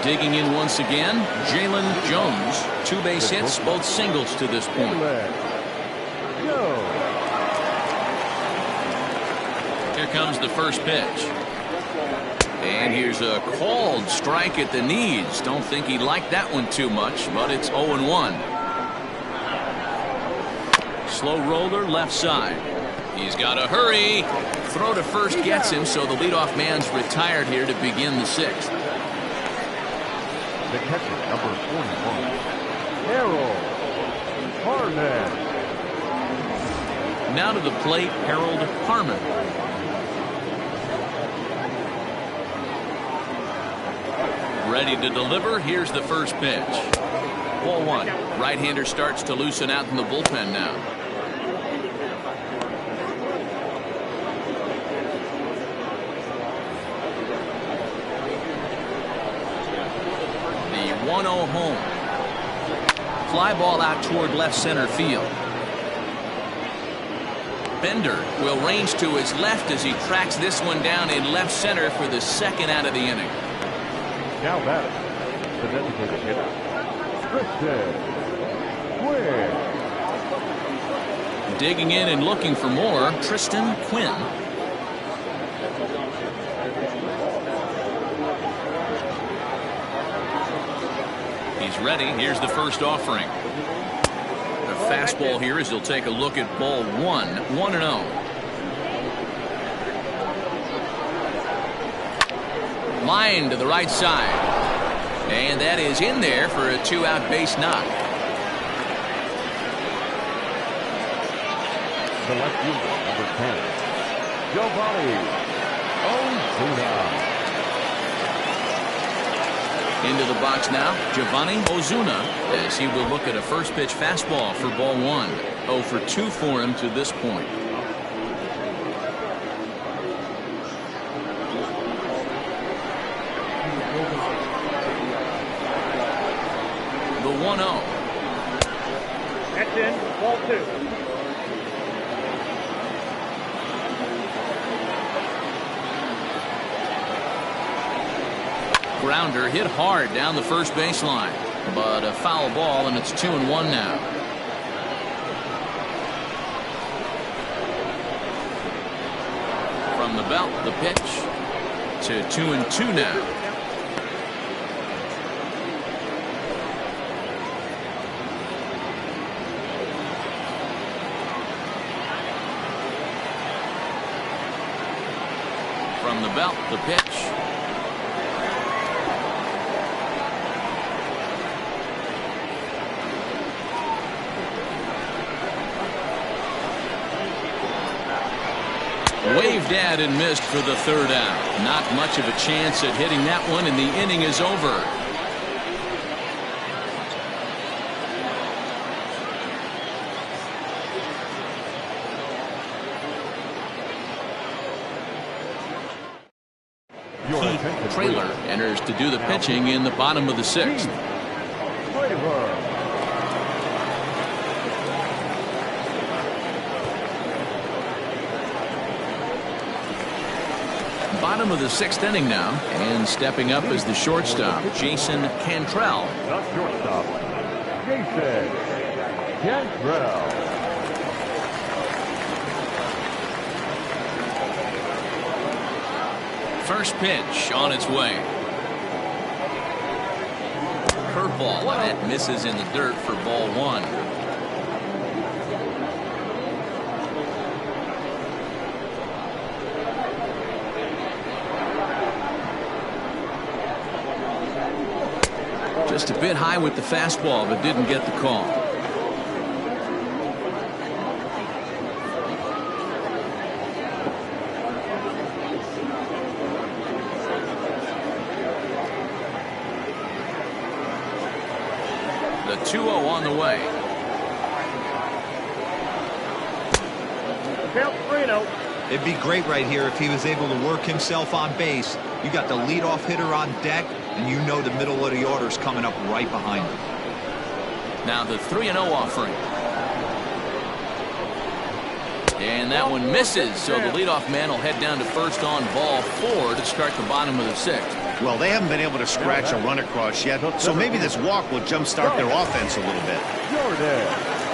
Digging in once again, Jalen Jones. 2 base hits, both singles to this point. Here comes the first pitch. And here's a called strike at the knees. Don't think he liked that one too much, but it's 0-1. Slow roller left side. He's got to hurry. Throw to first gets him, so the leadoff man's retired here to begin the 6th. The catcher, number 41, Harold Harman. Now to the plate, Harold Harman. Ready to deliver. Here's the first pitch. Ball 1. Right-hander starts to loosen out in the bullpen now. The 1-0 home. Fly ball out toward left center field. Bender will range to his left as he tracks this one down in left center for the second out of the inning. Now batting, the designated hitter, Tristan Quinn. Digging in and looking for more, Tristan Quinn. He's ready. Here's the first offering. A fastball here as he'll take a look at ball 1, 1-0. Line to the right side. And that is in there for a 2-out base knock. The left fielder, number 10, Giovanni Ozuna. Into the box now, Giovanni Ozuna, as he will look at a first pitch fastball for ball 1. 0 for 2 for him to this point. The 1-0. That's in. Ball 2. Grounder hit hard down the first baseline, but a foul ball, and it's 2-1 now. From the belt, the pitch to 2-2 now. From the belt, the pitch. Waved at and missed for the 3rd out. Not much of a chance at hitting that one, and the inning is over. Keith Trailer enters to do the pitching in the bottom of the 6th. Bottom of the 6th inning now, and stepping up is the shortstop, Jason Cantrell. The shortstop, Jason Cantrell. First pitch on its way. Curveball, and that misses in the dirt for ball 1. Just a bit high with the fastball, but didn't get the call. on the way. Count 3-0. It'd be great right here if he was able to work himself on base. You got the leadoff hitter on deck, and you know the middle of the order's coming up right behind him. Now the 3-0 offering. And that one misses, so the leadoff man will head down to first on ball 4 to start the bottom of the 6th. Well, they haven't been able to scratch a run across yet, so maybe this walk will jumpstart their offense a little bit.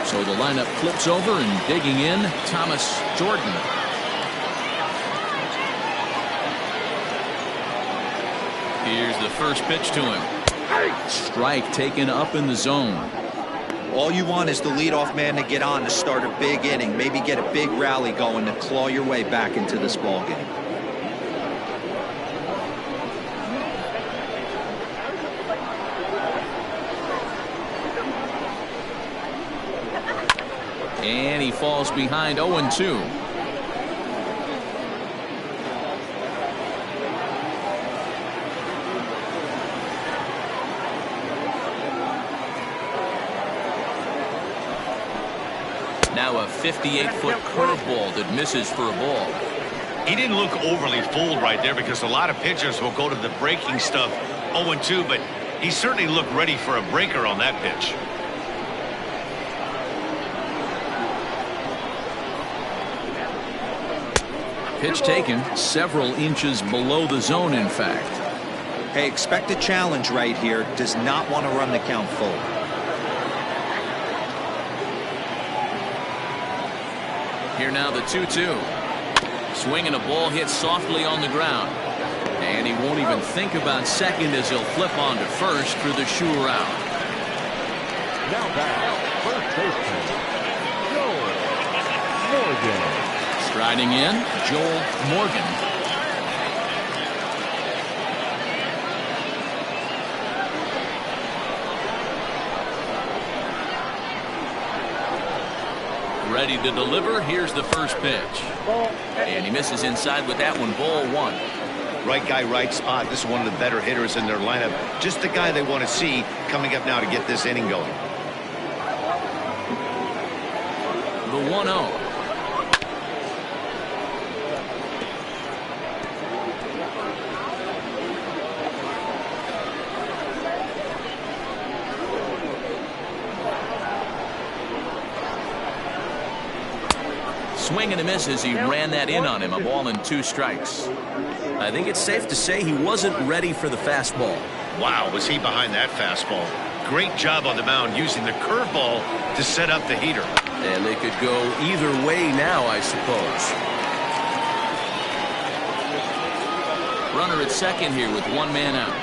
So the lineup flips over, and digging in, Thomas Jordan. Here's the first pitch to him. Strike taken up in the zone. All you want is the leadoff man to get on to start a big inning, maybe get a big rally going to claw your way back into this ball game. And he falls behind 0-2. Now a 58-foot curveball that misses for a ball. He didn't look overly fooled right there because a lot of pitchers will go to the breaking stuff 0-2, but he certainly looked ready for a breaker on that pitch. Pitch taken several inches below the zone, in fact. Hey, expect a challenge right here. Does not want to run the count full. Here now the 2-2. Swinging a ball hit softly on the ground. And he won't even think about second as he'll flip on to first for the shoe route. Now back, first baseman, Joel Morgan. Striding in, Joel Morgan. Ready to deliver. Here's the first pitch. And he misses inside with that one. Ball 1. Right guy, right spot. This is one of the better hitters in their lineup. Just the guy they want to see coming up now to get this inning going. The 1-0. Swing and a miss as he ran that in on him. A ball and 2 strikes. I think it's safe to say he wasn't ready for the fastball. Wow, was he behind that fastball. Great job on the mound using the curveball to set up the heater. And they could go either way now, I suppose. Runner at second here with 1 man out.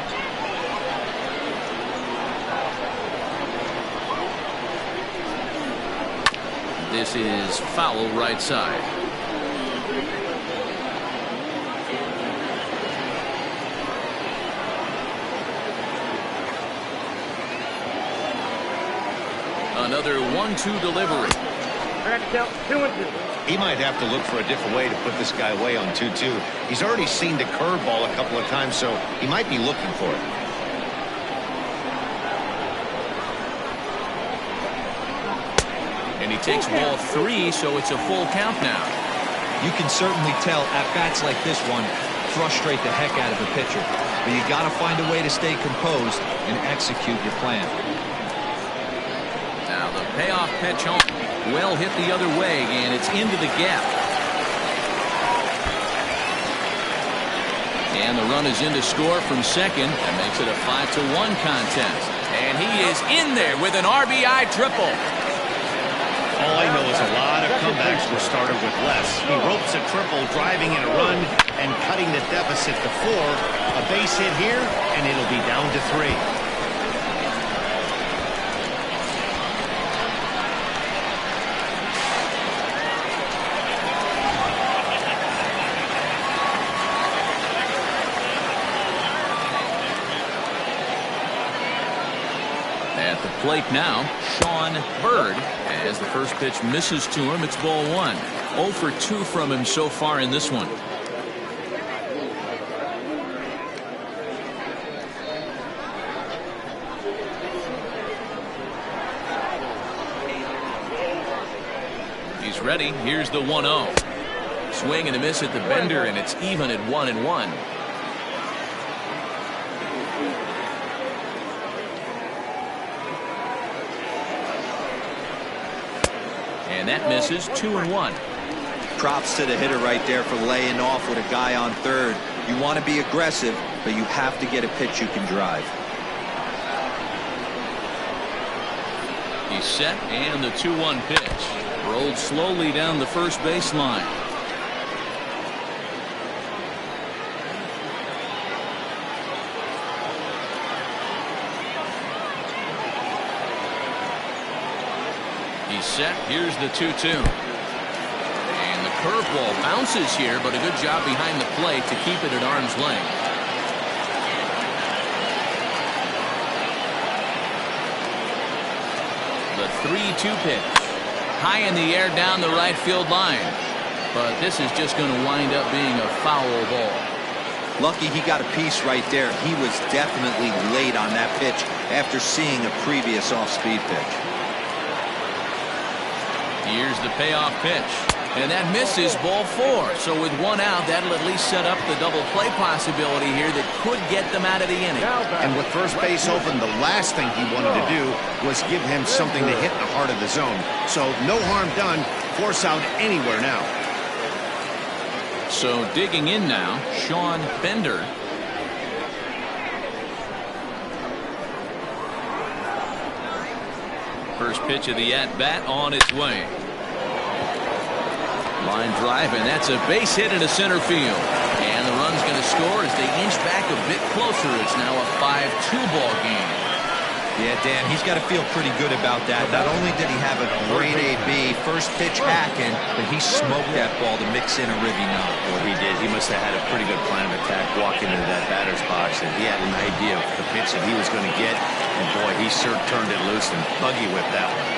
This is foul right side. Another 1-2 delivery. He might have to look for a different way to put this guy away on 2-2. He's already seen the curveball a couple of times, so he might be looking for it. And he takes ball 3, so it's a full count now. You can certainly tell at-bats like this one frustrate the heck out of the pitcher. But you got to find a way to stay composed and execute your plan. Now the payoff pitch home. Well hit the other way, and it's into the gap. And the run is in to score from second. That makes it a 5-1 contest. And he is in there with an RBI triple. All I know is a lot of comebacks were started with less. He ropes a triple, driving in a run, and cutting the deficit to 4. A base hit here, and it'll be down to 3. At the plate now, Sean Bird. As the first pitch misses to him, it's ball 1. 0 for 2 from him so far in this one. He's ready. Here's the 1-0. Swing and a miss at the bender, and it's even at 1-1. And that misses. 2-1. Props to the hitter right there for laying off with a guy on third. You want to be aggressive, but you have to get a pitch you can drive. He's set, and the 2-1 pitch rolled slowly down the first baseline. He's set. Here's the 2-2. And the curveball bounces here, but a good job behind the plate to keep it at arm's length. The 3-2 pitch. High in the air down the right field line. But this is just going to wind up being a foul ball. Lucky he got a piece right there. He was definitely late on that pitch after seeing a previous off-speed pitch. Here's the payoff pitch. And that misses, ball 4. So with 1 out, that'll at least set up the double play possibility here that could get them out of the inning. And with first base open, the last thing he wanted to do was give him something to hit in the heart of the zone. So no harm done. Force out anywhere now. So digging in now, Sean Bender. First pitch of the at-bat on its way. Line drive, and that's a base hit into center field. And the run's going to score as they inch back a bit closer. It's now a 5-2 ball game. Yeah, Dan, he's got to feel pretty good about that. Not only did he have a great AB, first pitch hacking, but he smoked that ball to mix in a Ribby knock. Well, he did. He must have had a pretty good plan of attack walking into that batter's box, and he had an idea of the pitch that he was going to get. And boy, he sure turned it loose and buggy whipped that one.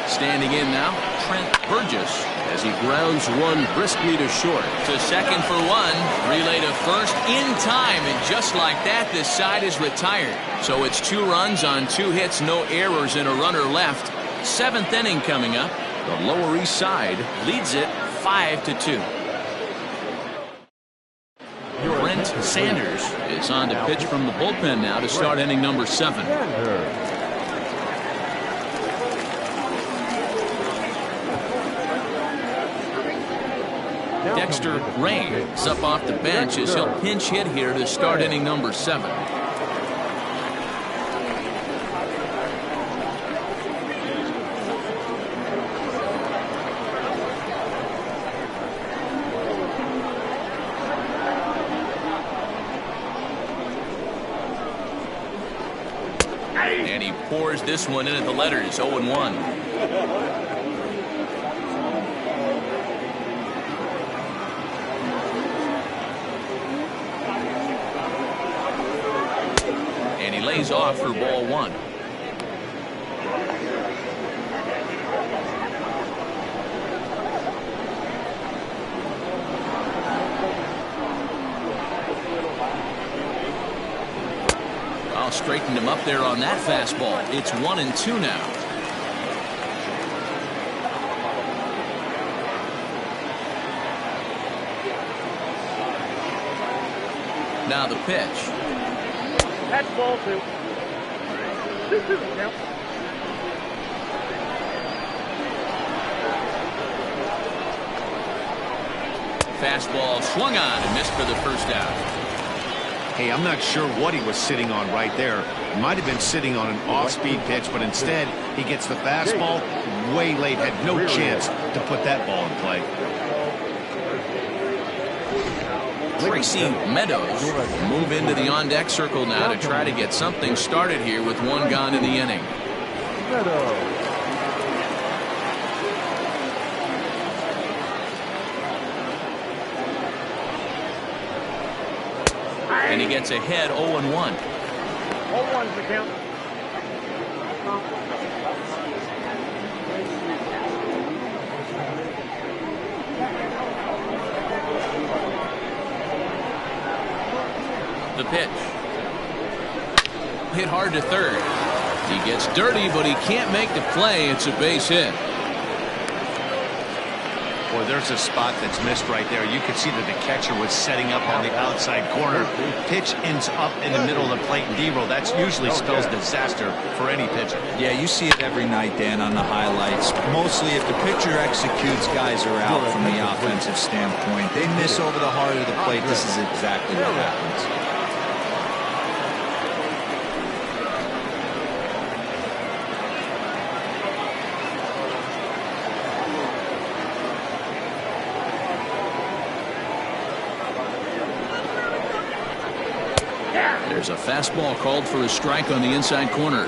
Standing in now, Trent Burgess, as he grounds one briskly to short. To second for 1, relay to first in time, and just like that, this side is retired. So it's 2 runs on 2 hits, no errors, and a runner left. 7th inning coming up. The Lower East Side leads it 5-2. Brent Sanders is on to pitch from the bullpen now to start inning number 7. Dexter Ray is up off the bench as he'll pinch hit here to start inning number 7. And he pours this one in at the letters, 0-1. Lays off for ball 1. Well, straightened him up there on that fastball. It's 1-2 now. Now the pitch. That's ball 2. 2-2 now. Fastball swung on and missed for the first out. Hey, I'm not sure what he was sitting on right there. Might have been sitting on an off-speed pitch, but instead he gets the fastball way late. Had no chance to put that ball in play. Tracy Meadows will move into the on-deck circle now to try to get something started here with 1 gone in the inning. And he gets ahead 0-1. 0-1's the count. The pitch. Hit hard to third. He gets dirty, but he can't make the play. It's a base hit. Boy, there's a spot that's missed right there. You could see that the catcher was setting up on the outside corner. Pitch ends up in the middle of the plate, and D-roll. That usually spells disaster for any pitcher. Yeah, you see it every night, Dan, on the highlights. Mostly if the pitcher executes, guys are out from the offensive standpoint. They miss over the heart of the plate. This is exactly what happens. There's a fastball called for a strike on the inside corner.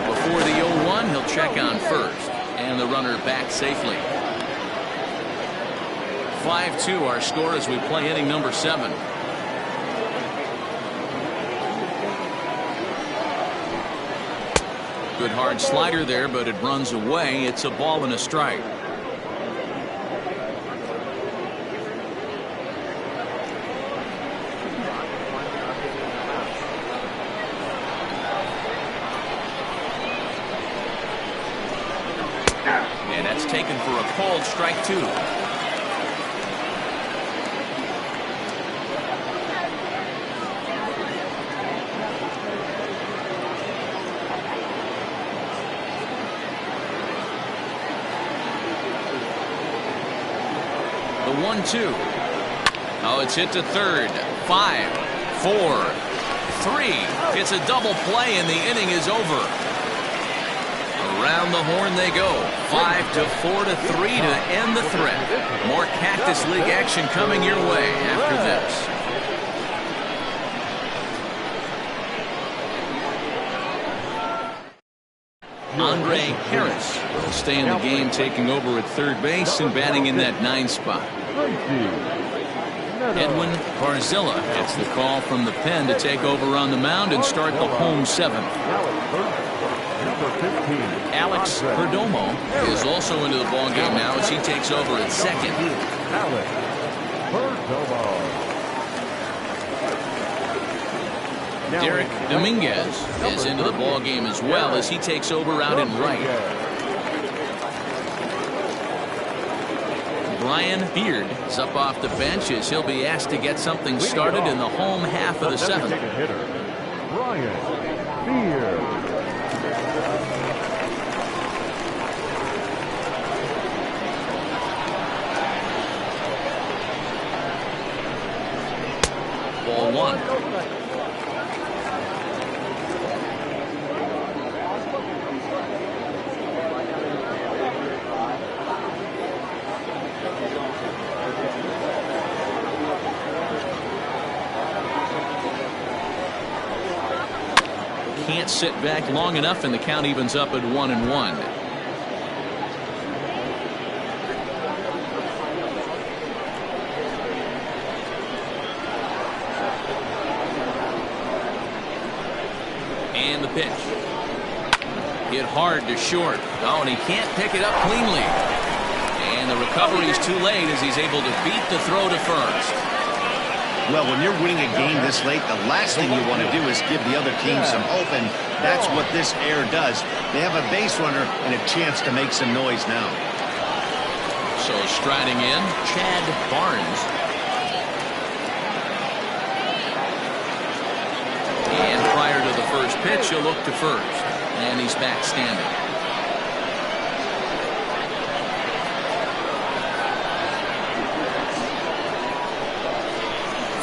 Before the 0-1, he'll check on first, and the runner back safely. 5-2 our score as we play inning number 7. Good hard slider there, but it runs away. It's a ball and a strike. And that's taken for a called strike 2. The 1-2. Oh, it's hit to third. 5, 4, 3. It's a double play, and the inning is over. Around the horn they go. 5-4-3 to end the threat. More Cactus League action coming your way after this. Andre Harris will stay in the game, taking over at third base and batting in that 9 spot. Edwin Barzilla gets the call from the pen to take over on the mound and start the home 7th. Alex Perdomo is also into the ballgame now as he takes over at second. Alex Perdomo. Derek Dominguez is into the ballgame as well as he takes over out in right. Brian Beard is up off the bench as he'll be asked to get something started in the home half of the 7th. Brian Beard. Ball 1. Can't sit back long enough, and the count evens up at 1-1. And the pitch. Hit hard to short. Oh, and he can't pick it up cleanly. And the recovery is too late as he's able to beat the throw to first. Well, when you're winning a game this late, the last thing you want to do is give the other team some hope, and that's what this error does. They have a base runner and a chance to make some noise now. So striding in, Chad Barnes. And prior to the first pitch, he'll look to first. And he's back standing.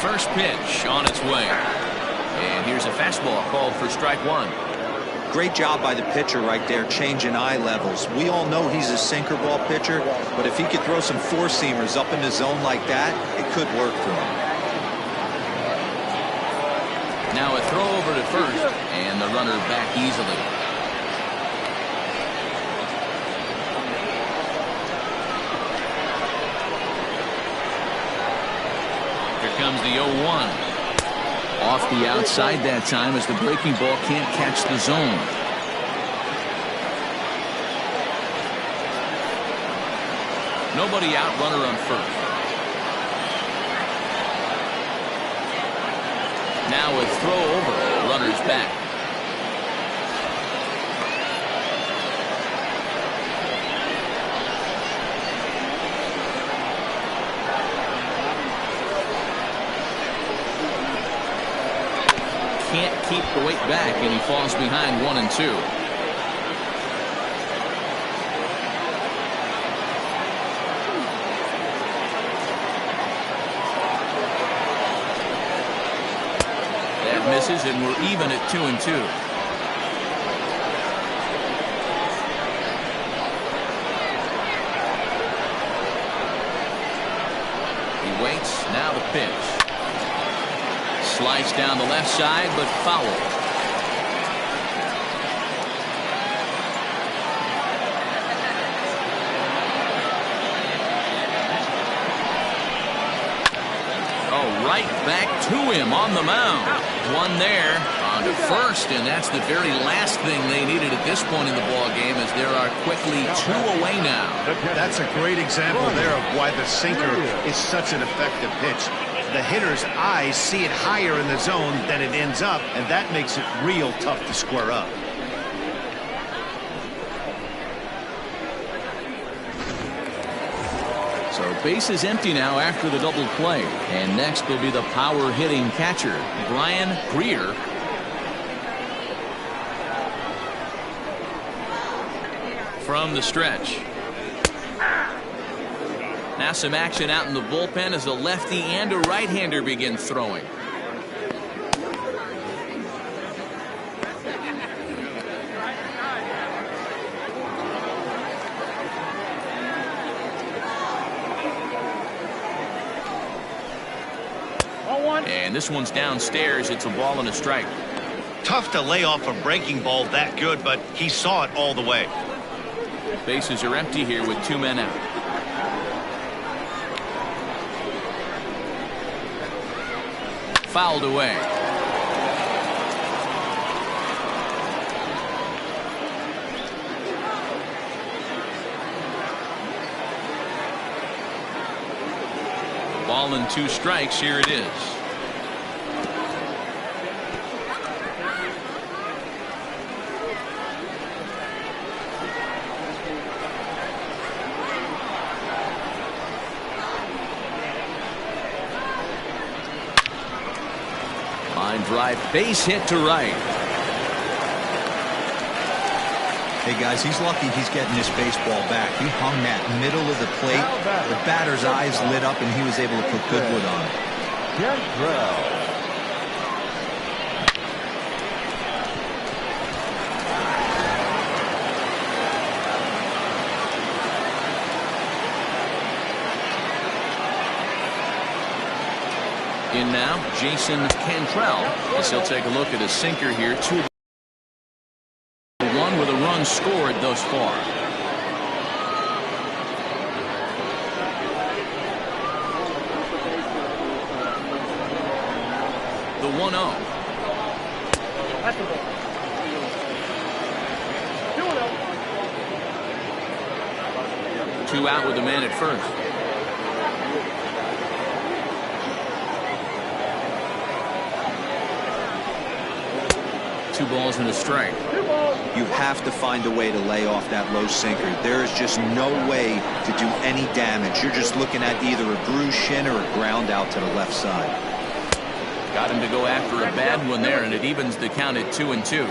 First pitch on its way. And here's a fastball called for strike 1. Great job by the pitcher right there, changing eye levels. We all know he's a sinker ball pitcher, but if he could throw some four-seamers up in the zone like that, it could work for him. Now a throw over to first, and the runner back easily. Here comes the 0-1. Off the outside that time as the breaking ball can't catch the zone. Nobody out, runner on first. Now a throw over. Runners back. Can't keep the weight back, and he falls behind 1-2. That misses, and we're even at 2-2. He waits. Now the pitch. Slice down the left side, but foul. Oh, right back to him on the mound. One there on to first, and that's the very last thing they needed at this point in the ball game, as there are quickly 2 away now. That's a great example there of why the sinker is such an effective pitch. The hitter's eyes see it higher in the zone than it ends up, and that makes it real tough to square up. So base is empty now after the double play, and next will be the power hitting catcher, Brian Greer. From the stretch. Now some action out in the bullpen as a lefty and a right-hander begin throwing. And this one's downstairs. It's a ball and a strike. Tough to lay off a breaking ball that good, but he saw it all the way. Bases are empty here with 2 men out. Fouled away. Ball and 2 strikes. Here it is. Line drive, base hit to right. Hey guys, he's lucky he's getting this baseball back. He hung that middle of the plate. The batter's eyes lit up, and he was able to put good wood on it. In now, Jason Cantrell, as he'll take a look at a sinker here. 2-1 with a run scored thus far. The 1-0. That's the ball. 2-0. 2 out with a man at first. Two balls and a strike. You have to find a way to lay off that low sinker. There is just no way to do any damage. You're just looking at either a bruised shin or a ground out to the left side. Got him to go after a bad one there, and it evens the count at 2-2.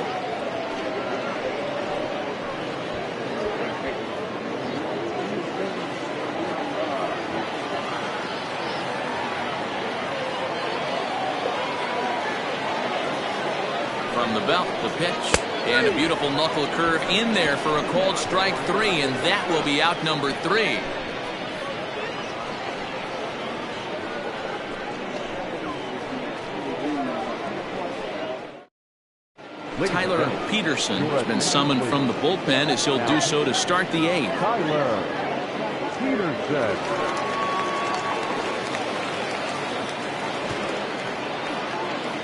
From the belt, the pitch, and a beautiful knuckle curve in there for a called strike 3, and that will be out number 3. Tyler Peterson has been summoned from the bullpen, as he'll do so to start the 8th. Tyler Peterson.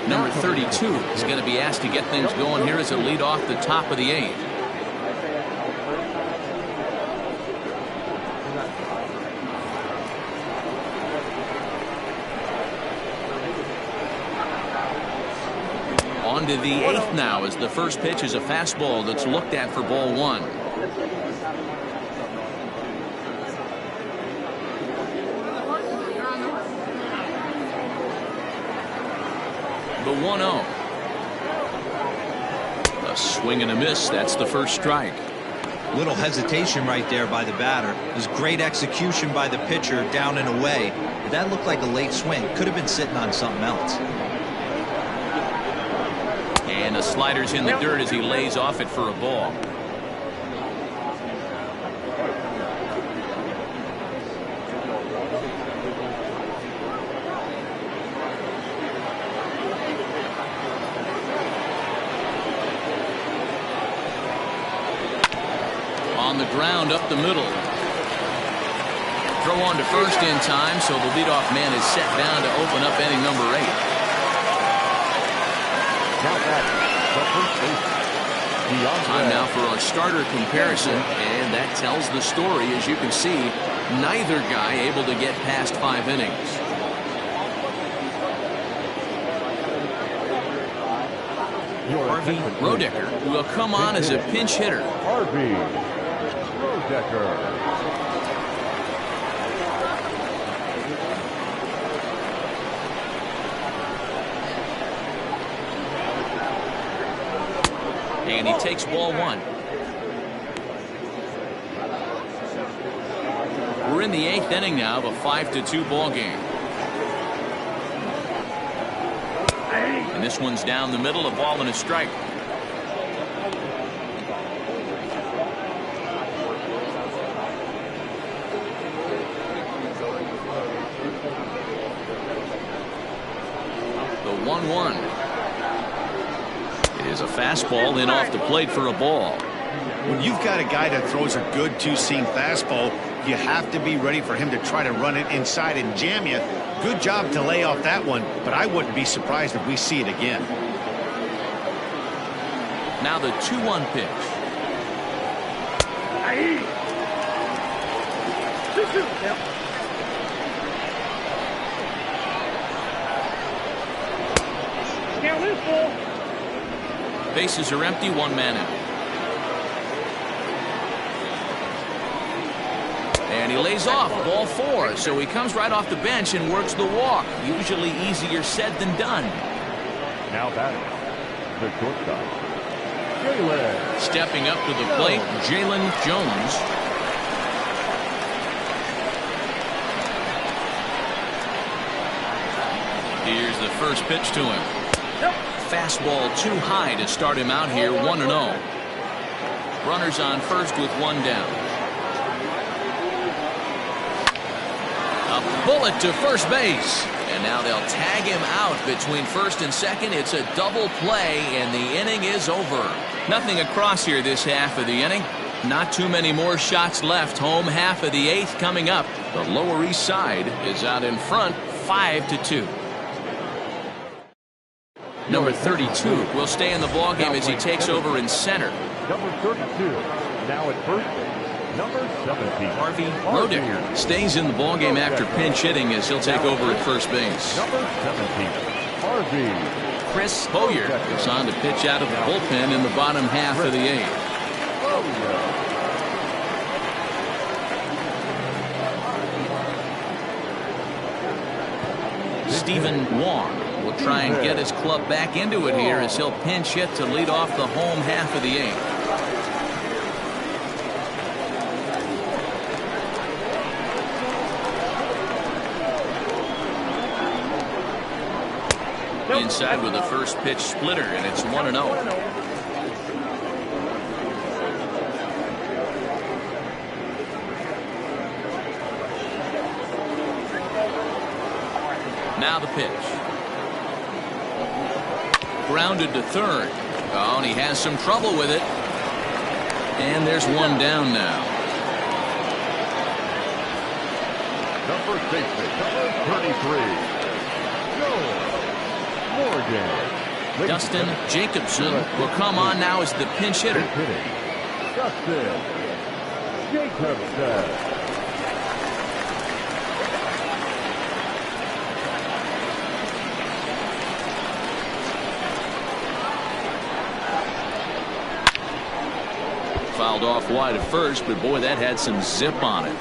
Number 32 is going to be asked to get things going here as a lead off the top of the 8th. On to the 8th now, as the first pitch is a fastball that's looked at for ball 1. The 1-0. A swing and a miss. That's the first strike. Little hesitation right there by the batter. It was great execution by the pitcher down and away. But that looked like a late swing. Could have been sitting on something else. And the slider's in the dirt as he lays off it for a ball. On the ground up the middle. Throw on to first in time, so the leadoff man is set down to open up inning number 8. Time now for our starter comparison, and that tells the story. As you can see, neither guy able to get past 5 innings. Harvey Rodecker will come on as a pinch hitter. Harvey Rodecker. And he takes ball 1. We're in the 8th inning now of a 5-2 ball game. And this one's down the middle, a ball and a strike. The 1-1. It is a fastball in off the plate for a ball. When you've got a guy that throws a good two-seam fastball, you have to be ready for him to try to run it inside and jam you. Good job to lay off that one, but I wouldn't be surprised if we see it again. Now the 2-1 pitch. Can't lose, ball. Bases are empty, 1 man out. And he lays off, ball 4. So he comes right off the bench and works the walk. Usually easier said than done. Now batting, the shortstop, Jalen. Stepping up to the plate, Jalen Jones. Here's the first pitch to him. Fastball too high to start him out here, 1-0. Runners on first with 1 down. A bullet to first base. And now they'll tag him out between first and second. It's a double play, and the inning is over. Nothing across here this half of the inning. Not too many more shots left. Home half of the 8th coming up. The Lower East Side is out in front, 5-2. Number 32 will stay in the ballgame as he takes over in center. Number 32, now at first base, number 17. Harvey Rodecker stays in the ballgame after pinch hitting as he'll take over at first base. Number 17, Harvey. Chris Boyer is on to pitch out of the bullpen in the bottom half of the 8th. Stephen Wong will try and get his club back into it here as he'll pinch hit to lead off the home half of the 8th. Inside with a first pitch splitter, and it's 1-0. Now the pitch. Grounded to third. Oh, and he has some trouble with it. And there's 1 down now. Number 33, Joe Morgan. Dustin Jacobson will come on now as the pinch hitter. Dustin Jacobson. Fouled off wide at first, but boy, that had some zip on it.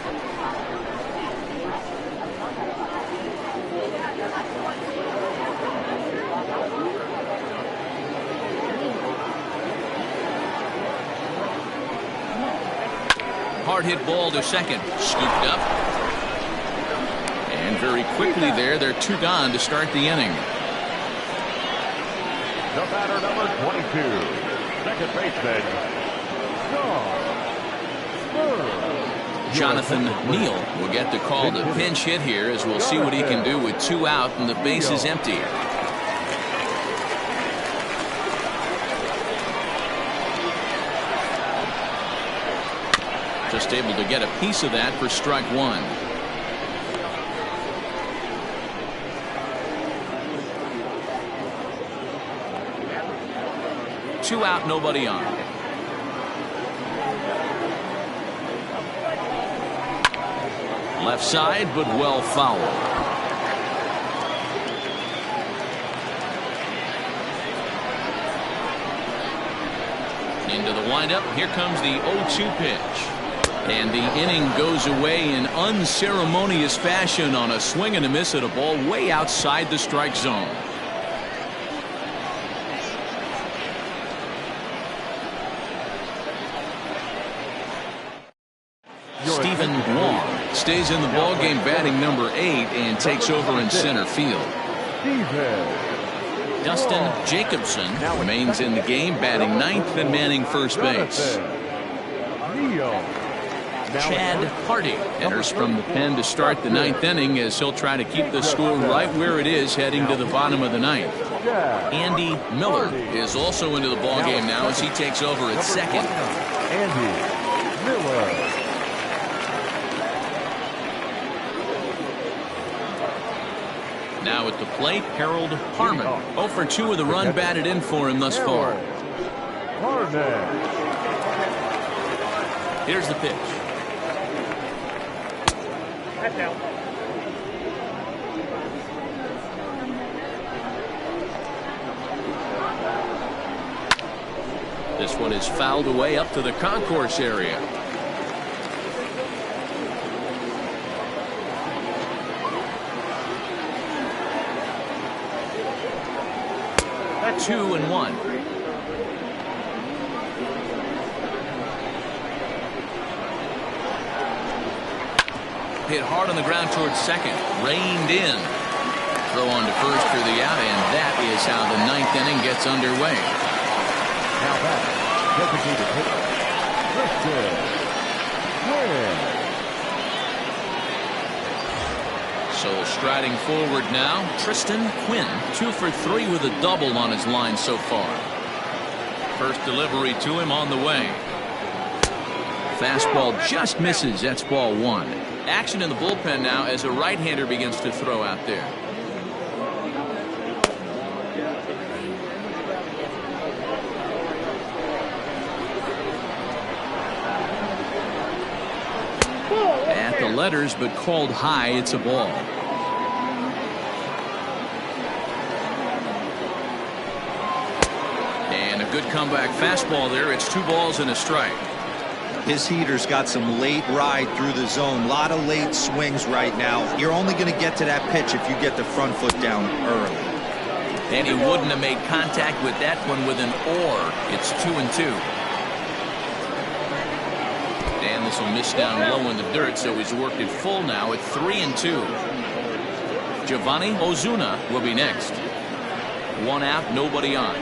Hard hit ball to second. Scooped up. And very quickly they're 2 gone to start the inning. The batter, number 22, second baseman, Jonathan Neal will get the call to pinch hit here, as we'll see what he can do with 2 out and the base is empty. Just able to get a piece of that for strike 1. Two out, nobody on. Left side, but well fouled. Into the windup. Here comes the 0-2 pitch. And the inning goes away in unceremonious fashion on a swing and a miss at a ball way outside the strike zone. Stephen Wong stays in the ballgame, batting number 8, and takes over in center field. Dustin Jacobson remains in the game, batting 9th and manning first base. Chad Hardy enters from the pen to start the 9th inning, as he'll try to keep the score right where it is heading to the bottom of the 9th. Andy Miller is also into the ballgame now, as he takes over at second. Andy Miller. Now at the plate, Harold Harmon. 0 for 2 with a run batted in for him thus far. Here's the pitch. That's out. This one is fouled away up to the concourse area. That's 2-1. Hit hard on the ground towards second. Reined in. Throw on to first for the out, and that is how the 9th inning gets underway. Now back, designated hitter, Tristan Quinn. So striding forward now, Tristan Quinn. 2 for 3 with a double on his line so far. First delivery to him on the way. Fastball just misses. That's ball 1. Action in the bullpen now as a right-hander begins to throw out there. At the letters, but called high. It's a ball. And a good comeback fastball there. It's 2 balls and a strike. His heater's got some late ride through the zone. A lot of late swings right now. You're only going to get to that pitch if you get the front foot down early. And he wouldn't have made contact with that one with an or. It's 2-2. And this will miss down low in the dirt, so he's worked it full now at 3-2. Giovanni Ozuna will be next. 1 out, nobody on.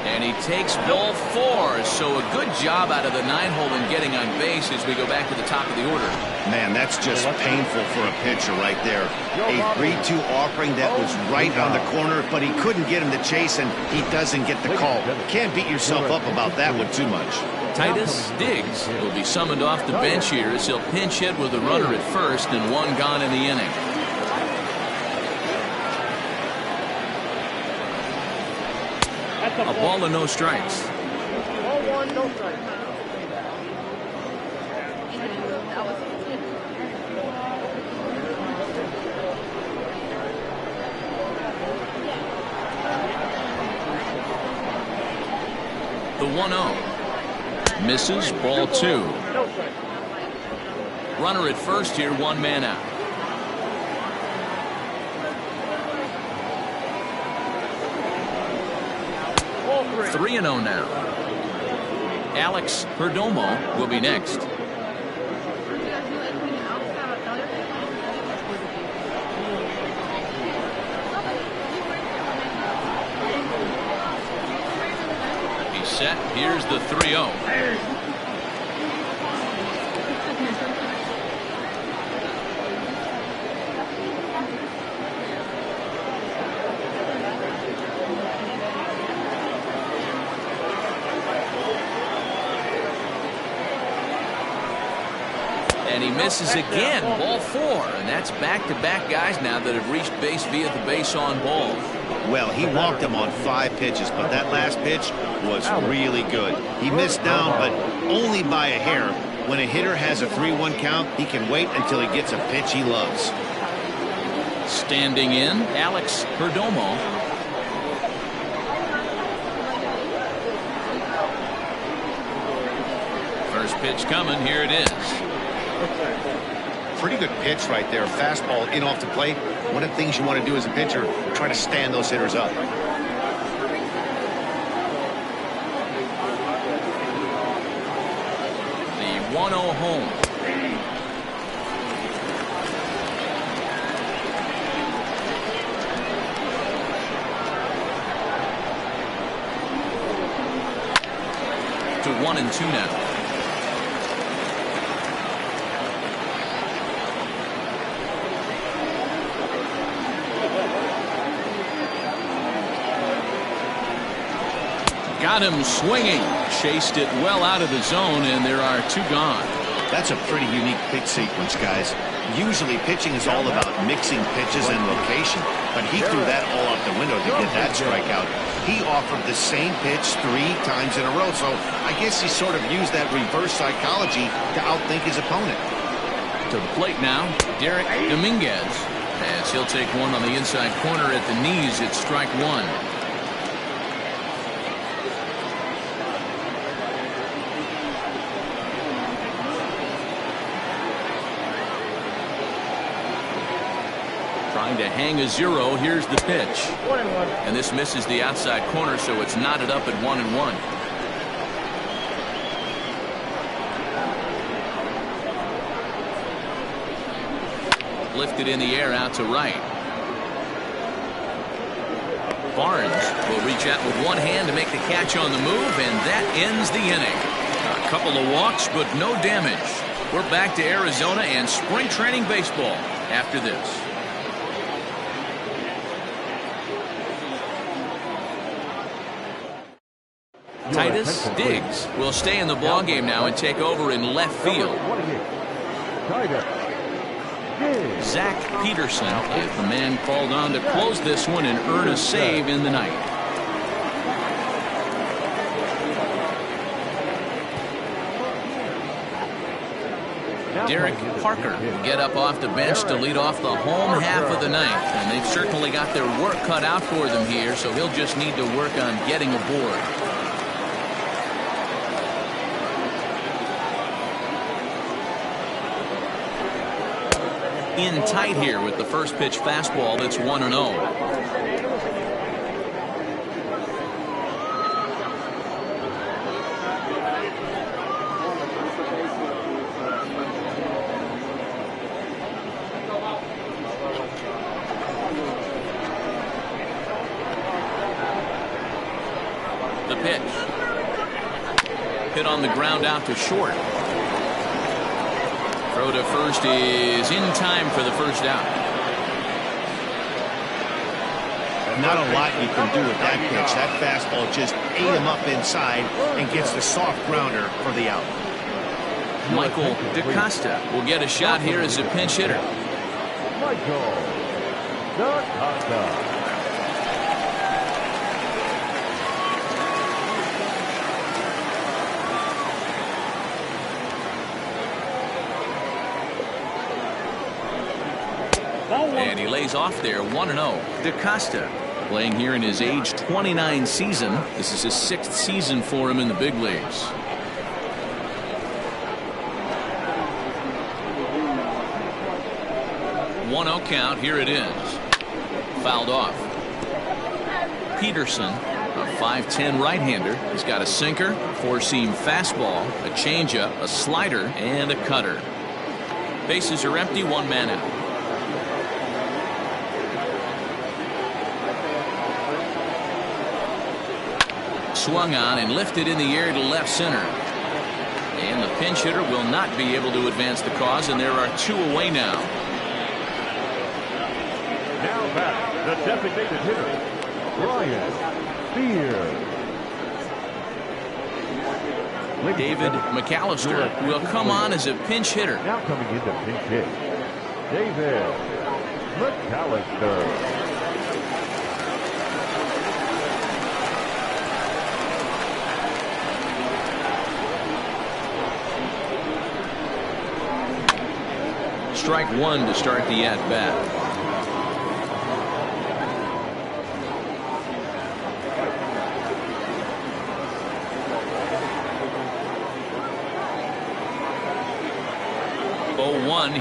And he takes ball 4, so a good job out of the 9-hole in getting on base as we go back to the top of the order. Man, that's just painful for a pitcher right there. A 3-2 offering that was right on the corner, but he couldn't get him to chase, and he doesn't get the call. Can't beat yourself up about that one too much. Titus Diggs will be summoned off the bench here as he'll pinch hit with a runner at first and 1 gone in the inning. A ball and no strikes. Ball 1, no strikes. 1-0. Misses, ball 2. Runner at first here, 1 man out. Ball 3. 3-0 now. Alex Perdomo will be next. He's set. Here's the 3-0. And he misses again, ball 4, and that's back-to-back guys now that have reached base via the base on ball. Well, he walked him on 5 pitches, but that last pitch was really good. He missed down, but only by a hair. When a hitter has a 3-1 count, he can wait until he gets a pitch he loves. Standing in, Alex Perdomo. First pitch coming, here it is. Pretty good pitch right there. Fastball in off the plate. One of the things you want to do as a pitcher, try to stand those hitters up. The 1-0 home. To 1-2 now. Got him swinging. Chased it well out of the zone, and there are 2 gone. That's a pretty unique pitch sequence, guys. Usually pitching is all about mixing pitches and location, but he threw that all out the window to get that strikeout. He offered the same pitch 3 times in a row, so I guess he sort of used that reverse psychology to outthink his opponent. To the plate now, Derek Dominguez, as he'll take one on the inside corner at the knees. It's strike 1. Trying to hang a 0. Here's the pitch. 1-1. And this misses the outside corner, so it's knotted up at 1-1. Lifted in the air out to right. Barnes will reach out with one hand to make the catch on the move, and that ends the inning. A couple of walks, but no damage. We're back to Arizona and spring training baseball after this. Titus Diggs will stay in the ballgame now and take over in left field. Zach Peterson is the man called on to close this one and earn a save in the ninth. Derek Parker will get up off the bench to lead off the home half of the ninth, and they've certainly got their work cut out for them here, so he'll just need to work on getting aboard. In tight here with the first pitch fastball. That's 1-0. The pitch. Hit on the ground out to short. Throw to first is in time for the first out. Not a lot you can do with that pitch. That fastball just ate him up inside and gets the soft grounder for the out. Michael DaCosta will get a shot here as a pinch hitter. Michael DaCosta. And he lays off there, 1-0. DaCosta Playing here in his age 29 season. This is his 6th season for him in the big leagues. 1-0 count. Here it is. Fouled off. Peterson, a 5'10" right-hander. He's got a sinker, 4-seam fastball, a changeup, a slider, and a cutter. Bases are empty, 1 man out. Swung on and lifted in the air to left center. And the pinch hitter will not be able to advance the cause, and there are 2 away now. Now back, the designated hitter, Brian Spears. David McAllister will come on as a pinch hitter. Now coming in to pinch hit, David McAllister. Strike 1 to start the at-bat.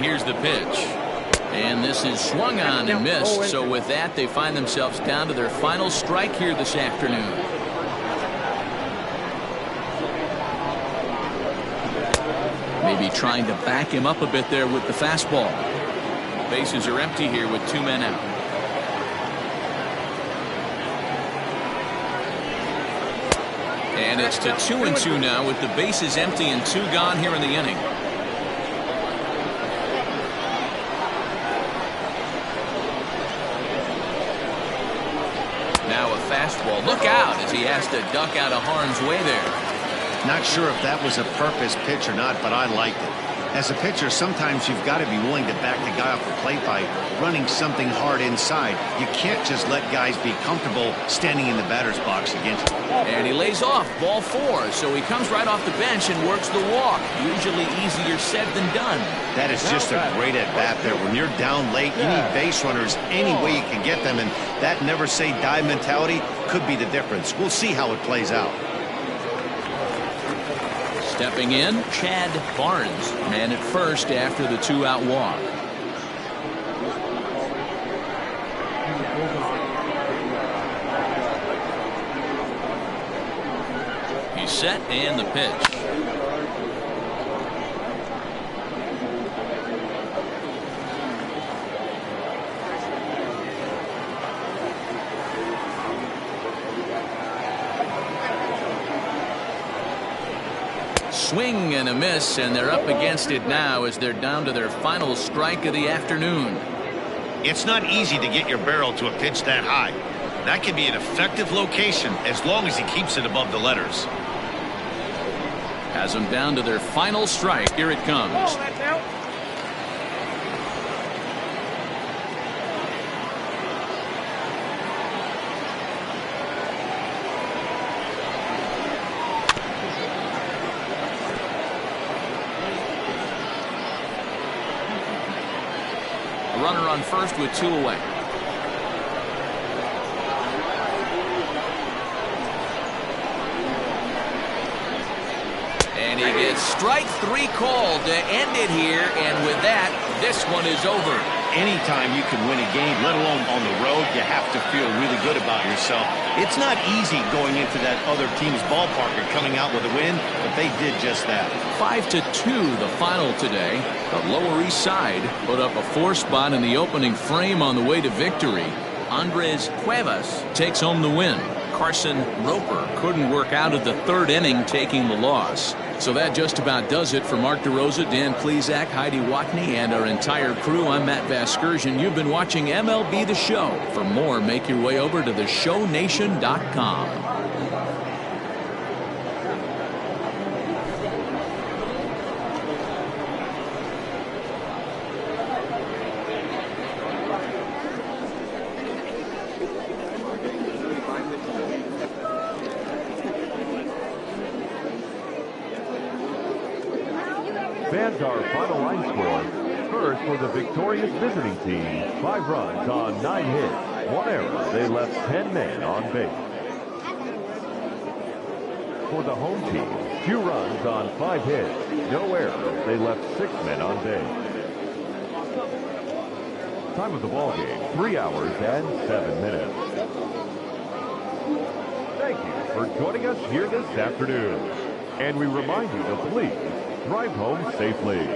Here's the pitch. And this is swung on and missed. So with that, they find themselves down to their final strike here this afternoon. Maybe trying to back him up a bit there with the fastball. Bases are empty here with 2 men out. And it's to 2-2 now with the bases empty and 2 gone here in the inning. Fastball. Look out as he has to duck out of harm's way there. Not sure if that was a purpose pitch or not, but I liked it. As a pitcher, sometimes you've got to be willing to back the guy off the plate by running something hard inside. You can't just let guys be comfortable standing in the batter's box against him. And he lays off, ball 4, so he comes right off the bench and works the walk. Usually easier said than done. That is just a great at-bat there. When you're down late, you need base runners any way you can get them, and that never say die mentality could be the difference. We'll see how it plays out. Stepping in, Chad Barnes, man at first after the 2-out walk. He's set and the pitch. Swing and a miss, and they're up against it now as they're down to their final strike of the afternoon. It's not easy to get your barrel to a pitch that high. That can be an effective location as long as he keeps it above the letters. Has them down to their final strike. Here it comes. Runner on first with 2 away. And he gets strike 3 called to end it here, and with that, this one is over. Anytime you can win a game, let alone on the road, you have to feel really good about yourself. It's not easy going into that other team's ballpark and coming out with a win, but they did just that. 5-2 the final today. The Lower East Side put up a 4 spot in the opening frame on the way to victory. Andres Cuevas takes home the win. Carson Roper couldn't work out of the 3rd inning, taking the loss. So that just about does it for Mark DeRosa, Dan Klezak, Heidi Watney, and our entire crew. I'm Matt Vasgersian. You've been watching MLB The Show. For more, make your way over to theshownation.com. Fans, our final line score. First for the victorious visiting team, 5 runs on 9 hits. 1 error. They left 10 men on base. For the home team, 2 runs on 5 hits. No errors. They left 6 men on base. Time of the ball game, 3 hours and 7 minutes. Thank you for joining us here this afternoon. And we remind you to please drive home safely.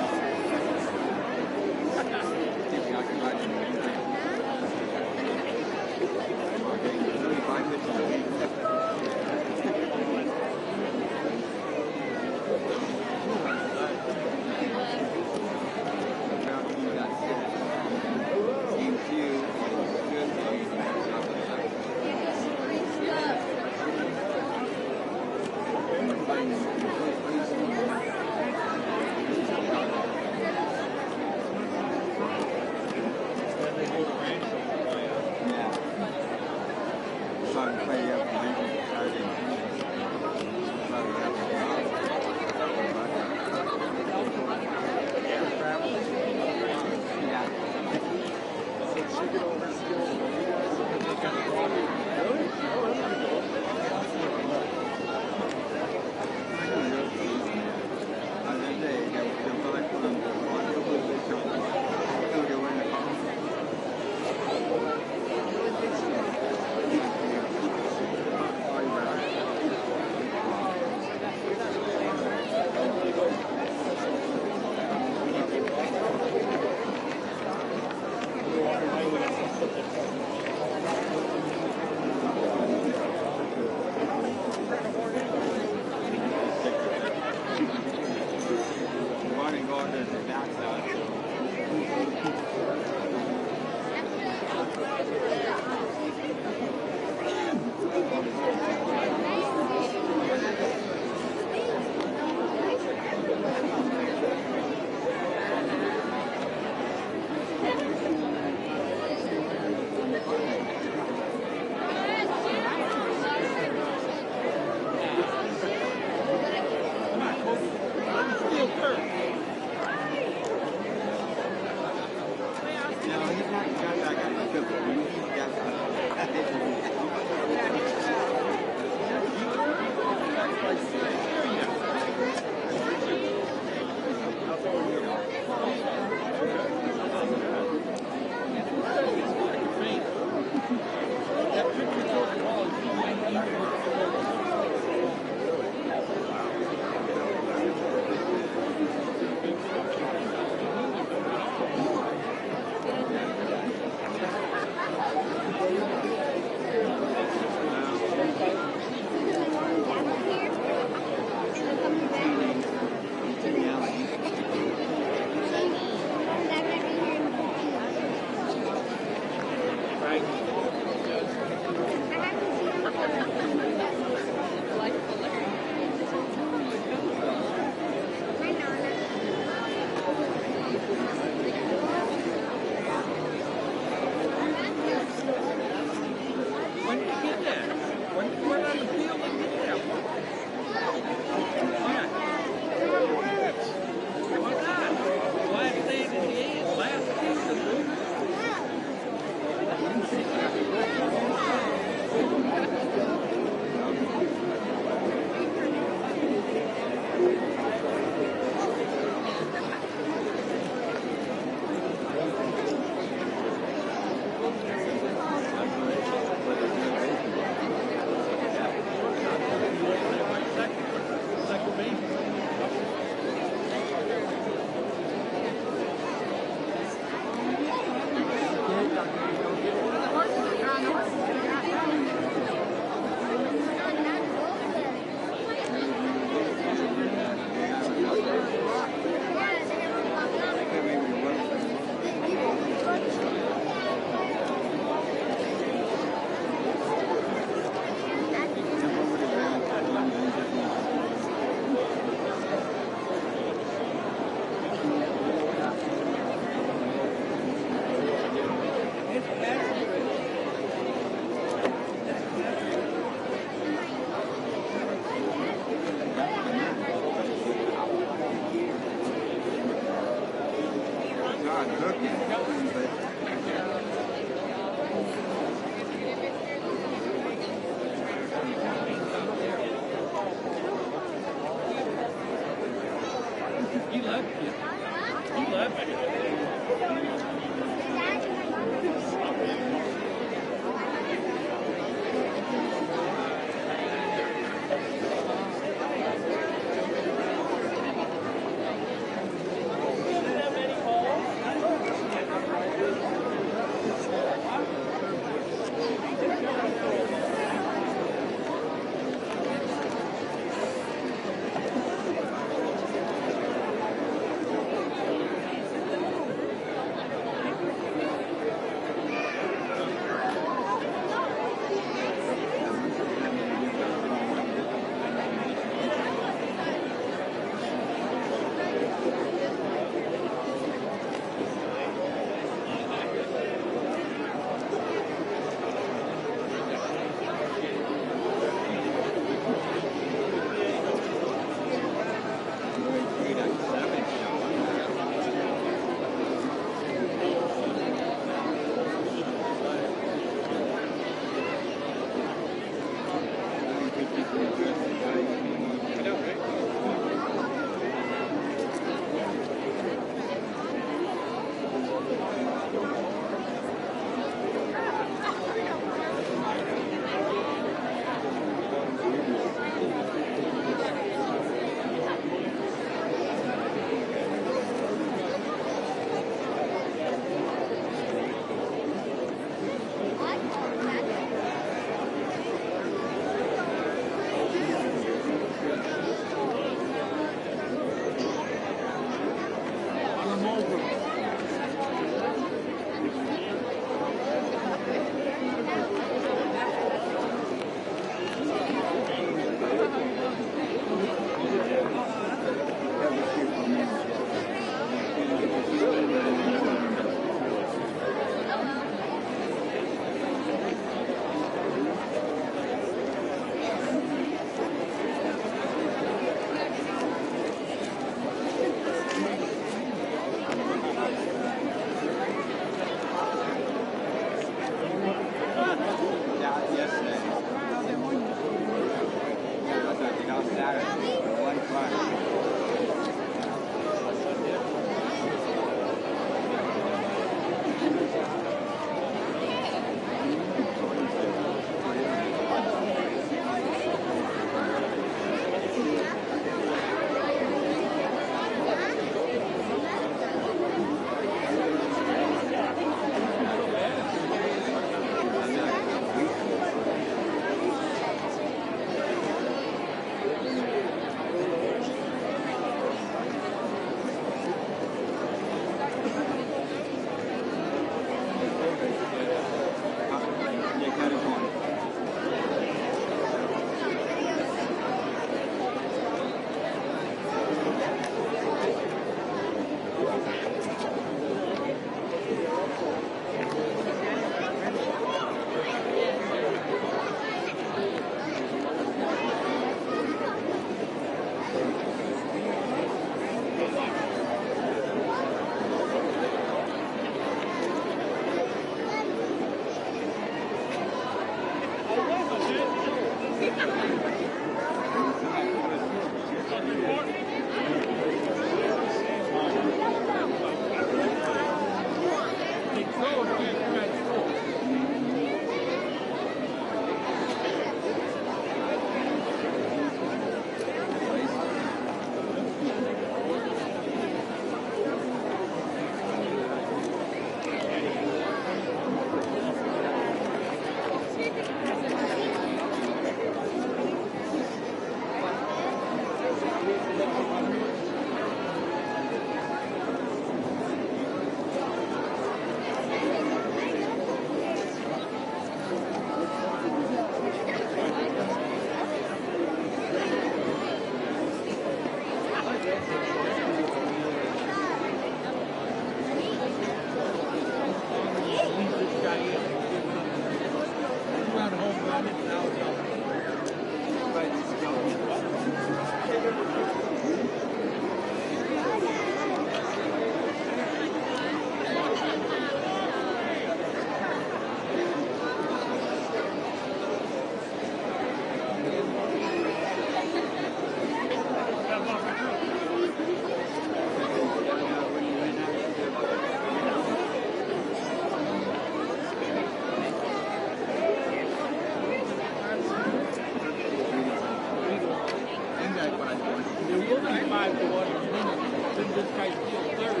5 to 1 minutes. Then this guy's still third.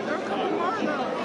They're coming hard now.